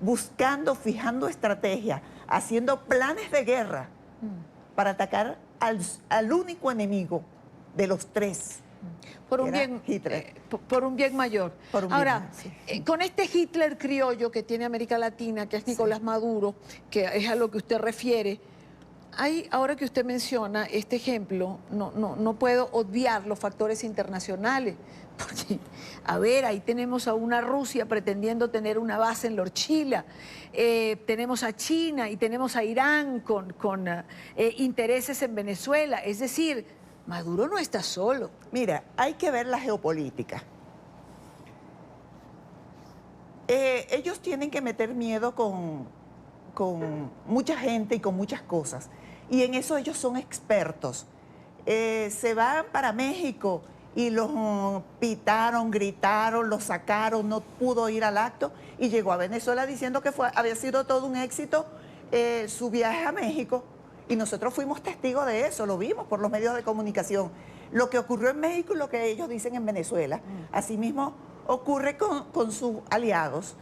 Speaker 8: buscando, fijando estrategias, haciendo planes de guerra para atacar al único enemigo de los tres.
Speaker 2: Por un bien,
Speaker 8: Hitler.
Speaker 2: Por un bien mayor. Ahora, con este Hitler criollo que tiene América Latina, que es Nicolás Maduro, que es a lo que usted refiere, ahora que usted menciona este ejemplo, no puedo obviar los factores internacionales, porque, a ver, ahí tenemos a una Rusia pretendiendo tener una base en Lorchila, tenemos a China y tenemos a Irán con intereses en Venezuela, es decir, Maduro no está solo.
Speaker 8: Mira, hay que ver la geopolítica. Ellos tienen que meter miedo con mucha gente y con muchas cosas. Y en eso ellos son expertos. Se van para México y los pitaron, gritaron, los sacaron, no pudo ir al acto, y llegó a Venezuela diciendo que había sido todo un éxito su viaje a México. Y nosotros fuimos testigos de eso, lo vimos por los medios de comunicación. Lo que ocurrió en México y lo que ellos dicen en Venezuela. Asimismo ocurre con sus aliados.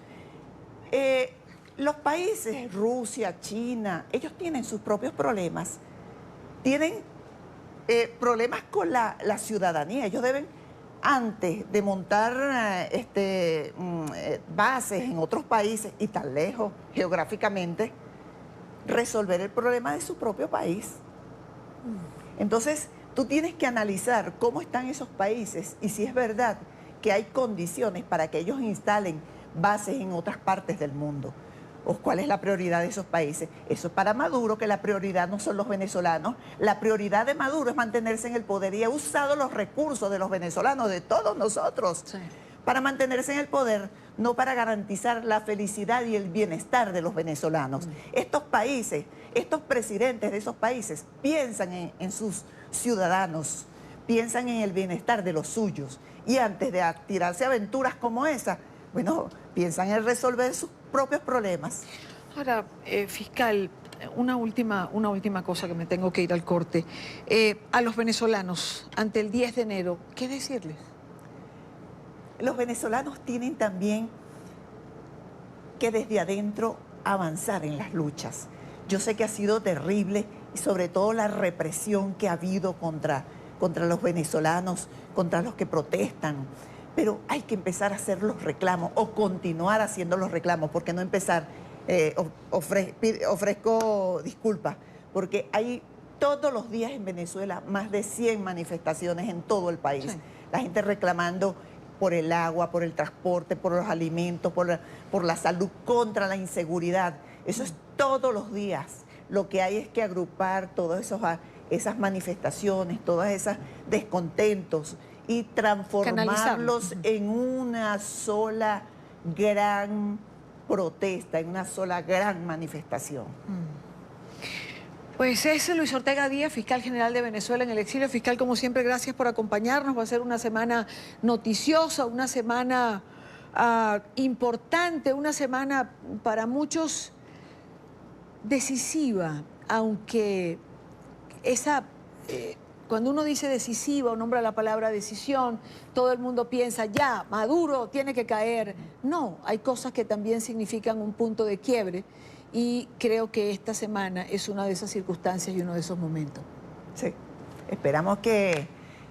Speaker 8: Los países, Rusia, China, ellos tienen sus propios problemas. Tienen problemas con la ciudadanía. Ellos deben, antes de montar bases en otros países y tan lejos geográficamente, resolver el problema de su propio país. Entonces, tú tienes que analizar cómo están esos países y si es verdad que hay condiciones para que ellos instalen bases en otras partes del mundo. ¿O cuál es la prioridad de esos países? Eso es para Maduro, que la prioridad no son los venezolanos. La prioridad de Maduro es mantenerse en el poder, y ha usado los recursos de los venezolanos, de todos nosotros, para mantenerse en el poder, no para garantizar la felicidad y el bienestar de los venezolanos. Estos países, estos presidentes de esos países piensan en sus ciudadanos, piensan en el bienestar de los suyos, y antes de tirarse aventuras como esa, bueno, piensan en resolver sus propios problemas.
Speaker 2: Ahora, fiscal, una última cosa, que me tengo que ir al corte. A los venezolanos, ante el 10 de enero, ¿qué decirles?
Speaker 8: Los venezolanos tienen también que desde adentro avanzar en las luchas. Yo sé que ha sido terrible, y sobre todo la represión que ha habido contra los venezolanos, contra los que protestan. Pero hay que empezar a hacer los reclamos, o continuar haciendo los reclamos, porque no empezar, ofrezco disculpas, porque hay todos los días en Venezuela más de 100 manifestaciones en todo el país. Sí. La gente reclamando por el agua, por el transporte, por los alimentos, por la salud, contra la inseguridad. Eso es todos los días. Lo que hay es que agrupar todas esas manifestaciones, todos esos descontentos, y transformarlos en una sola gran protesta, en una sola gran manifestación.
Speaker 2: Pues es Luis Ortega Díaz, fiscal general de Venezuela en el exilio. Fiscal, como siempre, gracias por acompañarnos. Va a ser una semana noticiosa, una semana importante, una semana para muchos decisiva, aunque cuando uno dice decisiva o nombra la palabra decisión, todo el mundo piensa, ya, Maduro tiene que caer. No, hay cosas que también significan un punto de quiebre y creo que esta semana es una de esas circunstancias y uno de esos momentos.
Speaker 8: Sí, esperamos que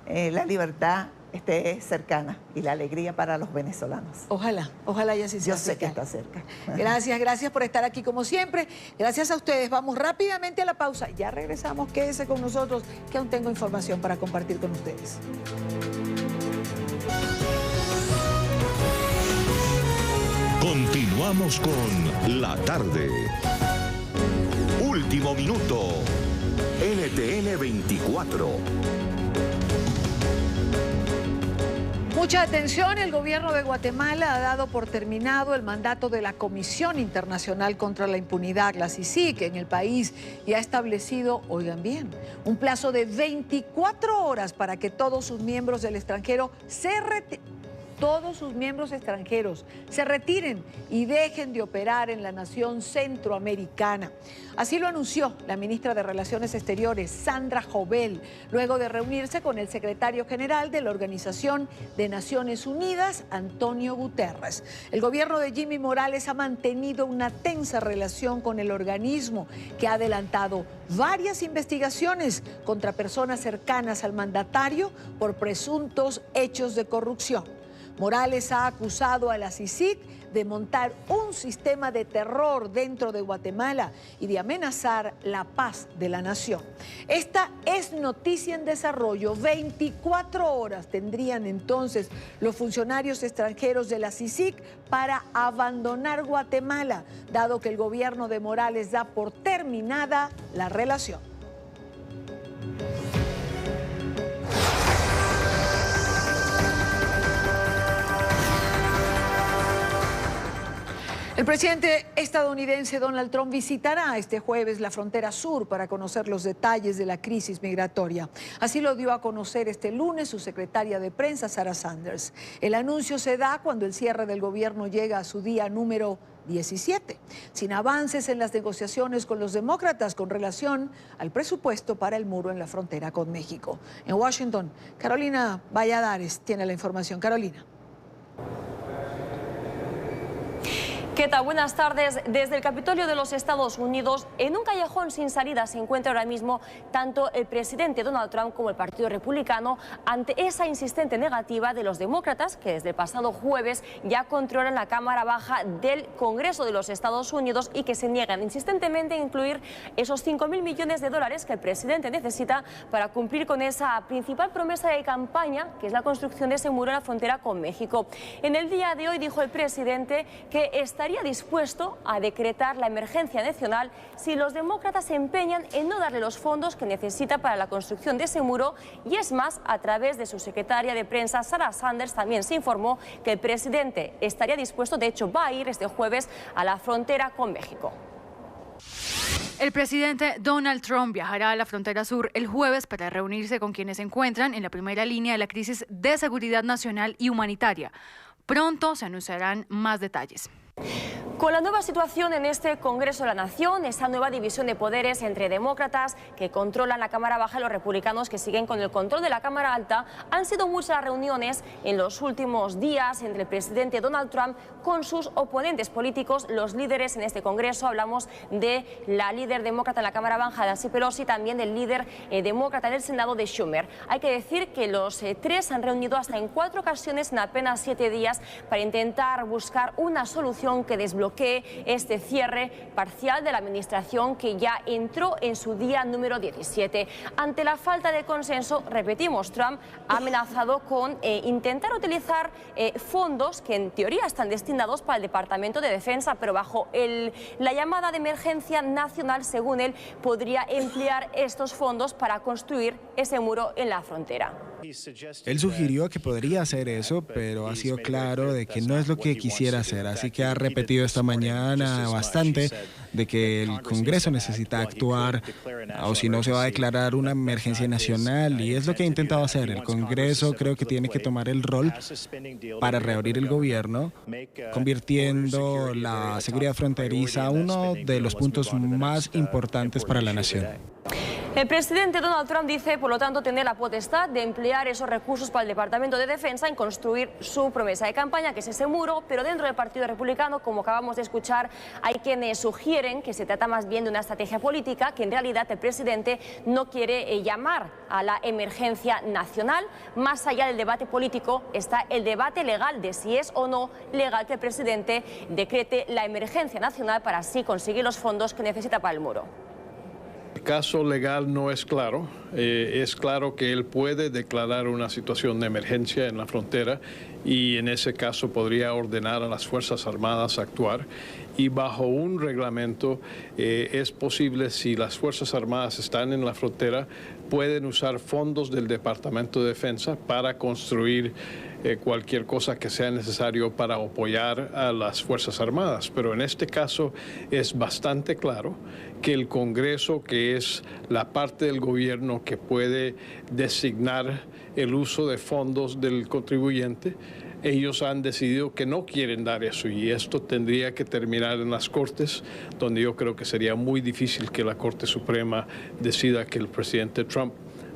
Speaker 8: la libertad esté cercana y la alegría para los venezolanos.
Speaker 2: Ojalá, ojalá ya sí sea.
Speaker 8: Yo sé que está cerca.
Speaker 2: Gracias por estar aquí como siempre. Gracias a ustedes. Vamos rápidamente a la pausa. Ya regresamos, quédese con nosotros, que aún tengo información para compartir con ustedes.
Speaker 1: Continuamos con La Tarde. Último minuto. NTN 24.
Speaker 2: Mucha atención, el gobierno de Guatemala ha dado por terminado el mandato de la Comisión Internacional contra la Impunidad, la CICIG, en el país y ha establecido, oigan bien, un plazo de 24 horas para que todos sus miembros se retiren y dejen de operar en la nación centroamericana. Así lo anunció la ministra de Relaciones Exteriores, Sandra Jovel, luego de reunirse con el secretario general de la Organización de Naciones Unidas, Antonio Guterres. El gobierno de Jimmy Morales ha mantenido una tensa relación con el organismo, que ha adelantado varias investigaciones contra personas cercanas al mandatario por presuntos hechos de corrupción. Morales ha acusado a la CICIG de montar un sistema de terror dentro de Guatemala y de amenazar la paz de la nación. Esta es noticia en desarrollo. 24 horas tendrían entonces los funcionarios extranjeros de la CICIG para abandonar Guatemala, dado que el gobierno de Morales da por terminada la relación. El presidente estadounidense Donald Trump visitará este jueves la frontera sur para conocer los detalles de la crisis migratoria. Así lo dio a conocer este lunes su secretaria de prensa, Sarah Sanders. El anuncio se da cuando el cierre del gobierno llega a su día número 17, sin avances en las negociaciones con los demócratas con relación al presupuesto para el muro en la frontera con México. En Washington, Carolina Valladares tiene la información. Carolina.
Speaker 9: ¿Qué tal? Buenas tardes. Desde el Capitolio de los Estados Unidos, en un callejón sin salida, se encuentra ahora mismo tanto el presidente Donald Trump como el Partido Republicano ante esa insistente negativa de los demócratas, que desde el pasado jueves ya controlan la Cámara Baja del Congreso de los Estados Unidos y que se niegan insistentemente a incluir esos 5.000 millones de dólares que el presidente necesita para cumplir con esa principal promesa de campaña, que es la construcción de ese muro en la frontera con México. En el día de hoy dijo el presidente que estaría dispuesto a decretar la emergencia nacional si los demócratas se empeñan en no darle los fondos que necesita para la construcción de ese muro, y es más, a través de su secretaria de prensa, Sarah Sanders, también se informó que el presidente estaría dispuesto, de hecho va a ir este jueves a la frontera con México.
Speaker 10: El presidente Donald Trump viajará a la frontera sur el jueves para reunirse con quienes se encuentran en la primera línea de la crisis de seguridad nacional y humanitaria. Pronto se anunciarán más detalles.
Speaker 9: Con la nueva situación en este Congreso de la Nación, esa nueva división de poderes entre demócratas que controlan la Cámara Baja y los republicanos que siguen con el control de la Cámara Alta, han sido muchas las reuniones en los últimos días entre el presidente Donald Trump con sus oponentes políticos, los líderes en este Congreso. Hablamos de la líder demócrata en la Cámara Baja, Nancy Pelosi, también del líder demócrata en el Senado, de Schumer. Hay que decir que los tres se han reunido hasta en 4 ocasiones en apenas 7 días para intentar buscar una solución que desbloquee este cierre parcial de la administración que ya entró en su día número 17. Ante la falta de consenso, repetimos, Trump ha amenazado con intentar utilizar fondos que en teoría están destinados para el Departamento de Defensa, pero bajo la llamada de emergencia nacional, según él, podría emplear estos fondos para construir ese muro en la frontera.
Speaker 3: Él sugirió que podría hacer eso, pero ha sido claro de que no es lo que quisiera hacer, así que ha repetido esta esta mañana bastante de que el Congreso necesita actuar o si no se va a declarar una emergencia nacional, y es lo que ha intentado hacer. El Congreso creo que tiene que tomar el rol para reabrir el gobierno, convirtiendo la seguridad fronteriza uno de los puntos más importantes para la nación.
Speaker 9: El presidente Donald Trump dice, por lo tanto, tener la potestad de emplear esos recursos para el Departamento de Defensa en construir su promesa de campaña, que es ese muro, pero dentro del Partido Republicano, como acabamos de escuchar, hay quienes sugieren que se trata más bien de una estrategia política, que en realidad el presidente no quiere llamar a la emergencia nacional. Más allá del debate político está el debate legal de si es o no legal que el presidente decrete la emergencia nacional para así conseguir los fondos que necesita para el muro.
Speaker 11: El caso legal no es claro. Es claro que él puede declarar una situación de emergencia en la frontera y en ese caso podría ordenar a las Fuerzas Armadas a actuar. Y bajo un reglamento es posible, si las Fuerzas Armadas están en la frontera, pueden usar fondos del Departamento de Defensa para construir cualquier cosa que sea necesario para apoyar a las Fuerzas Armadas. Pero en este caso es bastante claro que el Congreso, que es la parte del gobierno que puede designar el uso de fondos del contribuyente, ellos han decidido que no quieren dar eso, y esto tendría que terminar en las Cortes, donde yo creo que sería muy difícil que la Corte Suprema decida que el presidente Trump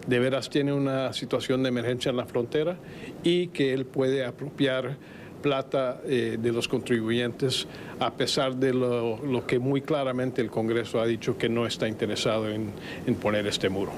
Speaker 11: de veras tiene una situación de emergencia en la frontera y que él puede apropiar plata de los contribuyentes, a pesar de lo que muy claramente el Congreso ha dicho que no está interesado en poner este muro.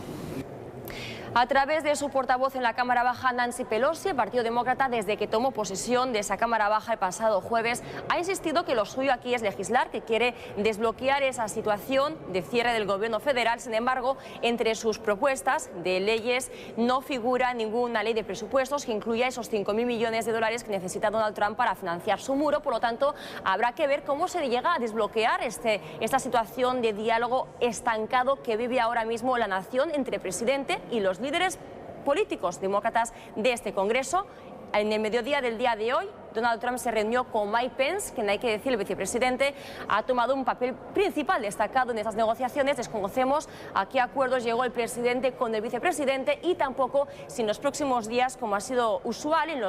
Speaker 9: A través de su portavoz en la Cámara Baja, Nancy Pelosi, el Partido Demócrata, desde que tomó posesión de esa Cámara Baja el pasado jueves, ha insistido que lo suyo aquí es legislar, que quiere desbloquear esa situación de cierre del gobierno federal. Sin embargo, entre sus propuestas de leyes no figura ninguna ley de presupuestos que incluya esos 5.000 millones de dólares que necesita Donald Trump para financiar su muro. Por lo tanto, habrá que ver cómo se llega a desbloquear esta situación de diálogo estancado que vive ahora mismo la nación entre el presidente y los líderes políticos demócratas de este Congreso. En el mediodía del día de hoy, Donald Trump se reunió con Mike Pence, quien, hay que decir, el vicepresidente, ha tomado un papel principal destacado en estas negociaciones. Desconocemos a qué acuerdos llegó el presidente con el vicepresidente y tampoco si en los próximos días, como ha sido usual en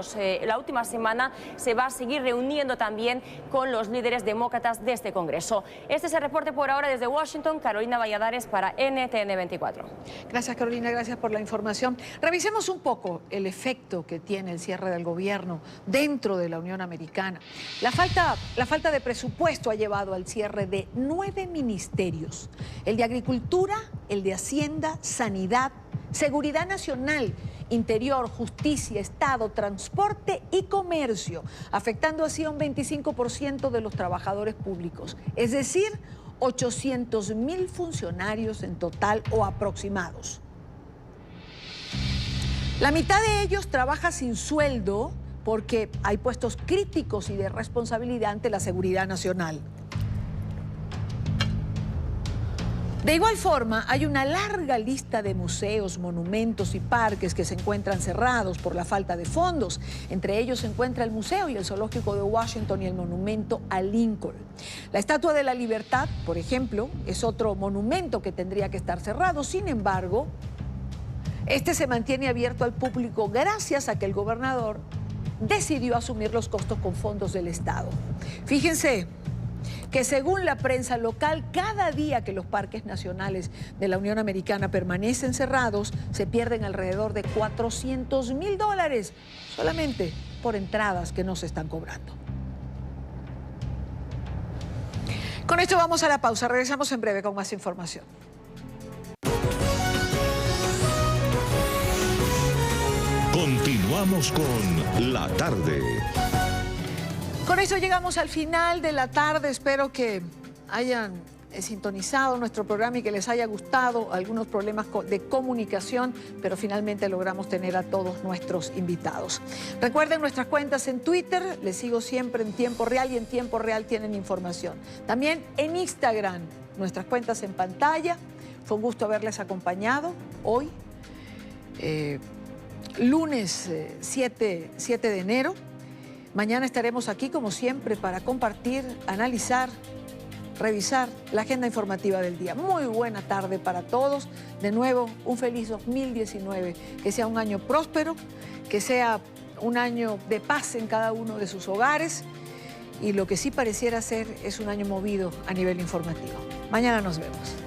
Speaker 9: la última semana, se va a seguir reuniendo también con los líderes demócratas de este Congreso. Este es el reporte por ahora desde Washington. Carolina Valladares para NTN 24.
Speaker 2: Gracias, Carolina, gracias por la información. Revisemos un poco el efecto que tiene el cierre del gobierno dentro de la Unión Americana. La falta de presupuesto ha llevado al cierre de 9 ministerios: el de Agricultura, el de Hacienda, Sanidad, Seguridad Nacional, Interior, Justicia, Estado, Transporte y Comercio, afectando así a un 25% de los trabajadores públicos, es decir, 800.000 funcionarios en total o aproximados. La mitad de ellos trabaja sin sueldo porque hay puestos críticos y de responsabilidad ante la seguridad nacional. De igual forma, hay una larga lista de museos, monumentos y parques que se encuentran cerrados por la falta de fondos. Entre ellos se encuentra el Museo y el Zoológico de Washington y el monumento a Lincoln. La Estatua de la Libertad, por ejemplo, es otro monumento que tendría que estar cerrado. Sin embargo, este se mantiene abierto al público gracias a que el gobernador decidió asumir los costos con fondos del Estado. Fíjense que según la prensa local, cada día que los parques nacionales de la Unión Americana permanecen cerrados, se pierden alrededor de $400.000 solamente por entradas que no se están cobrando. Con esto vamos a la pausa, regresamos en breve con más información.
Speaker 1: Continuamos con La Tarde.
Speaker 2: Con eso llegamos al final de la tarde. Espero que hayan sintonizado nuestro programa y que les haya gustado. Algunos problemas de comunicación, pero finalmente logramos tener a todos nuestros invitados. Recuerden nuestras cuentas en Twitter, les sigo siempre en tiempo real y en tiempo real tienen información. También en Instagram, nuestras cuentas en pantalla. Fue un gusto haberles acompañado hoy. Lunes 7 de enero. Mañana estaremos aquí, como siempre, para compartir, analizar, revisar la agenda informativa del día. Muy buena tarde para todos. De nuevo, un feliz 2019. Que sea un año próspero, que sea un año de paz en cada uno de sus hogares. Y lo que sí pareciera ser es un año movido a nivel informativo. Mañana nos vemos.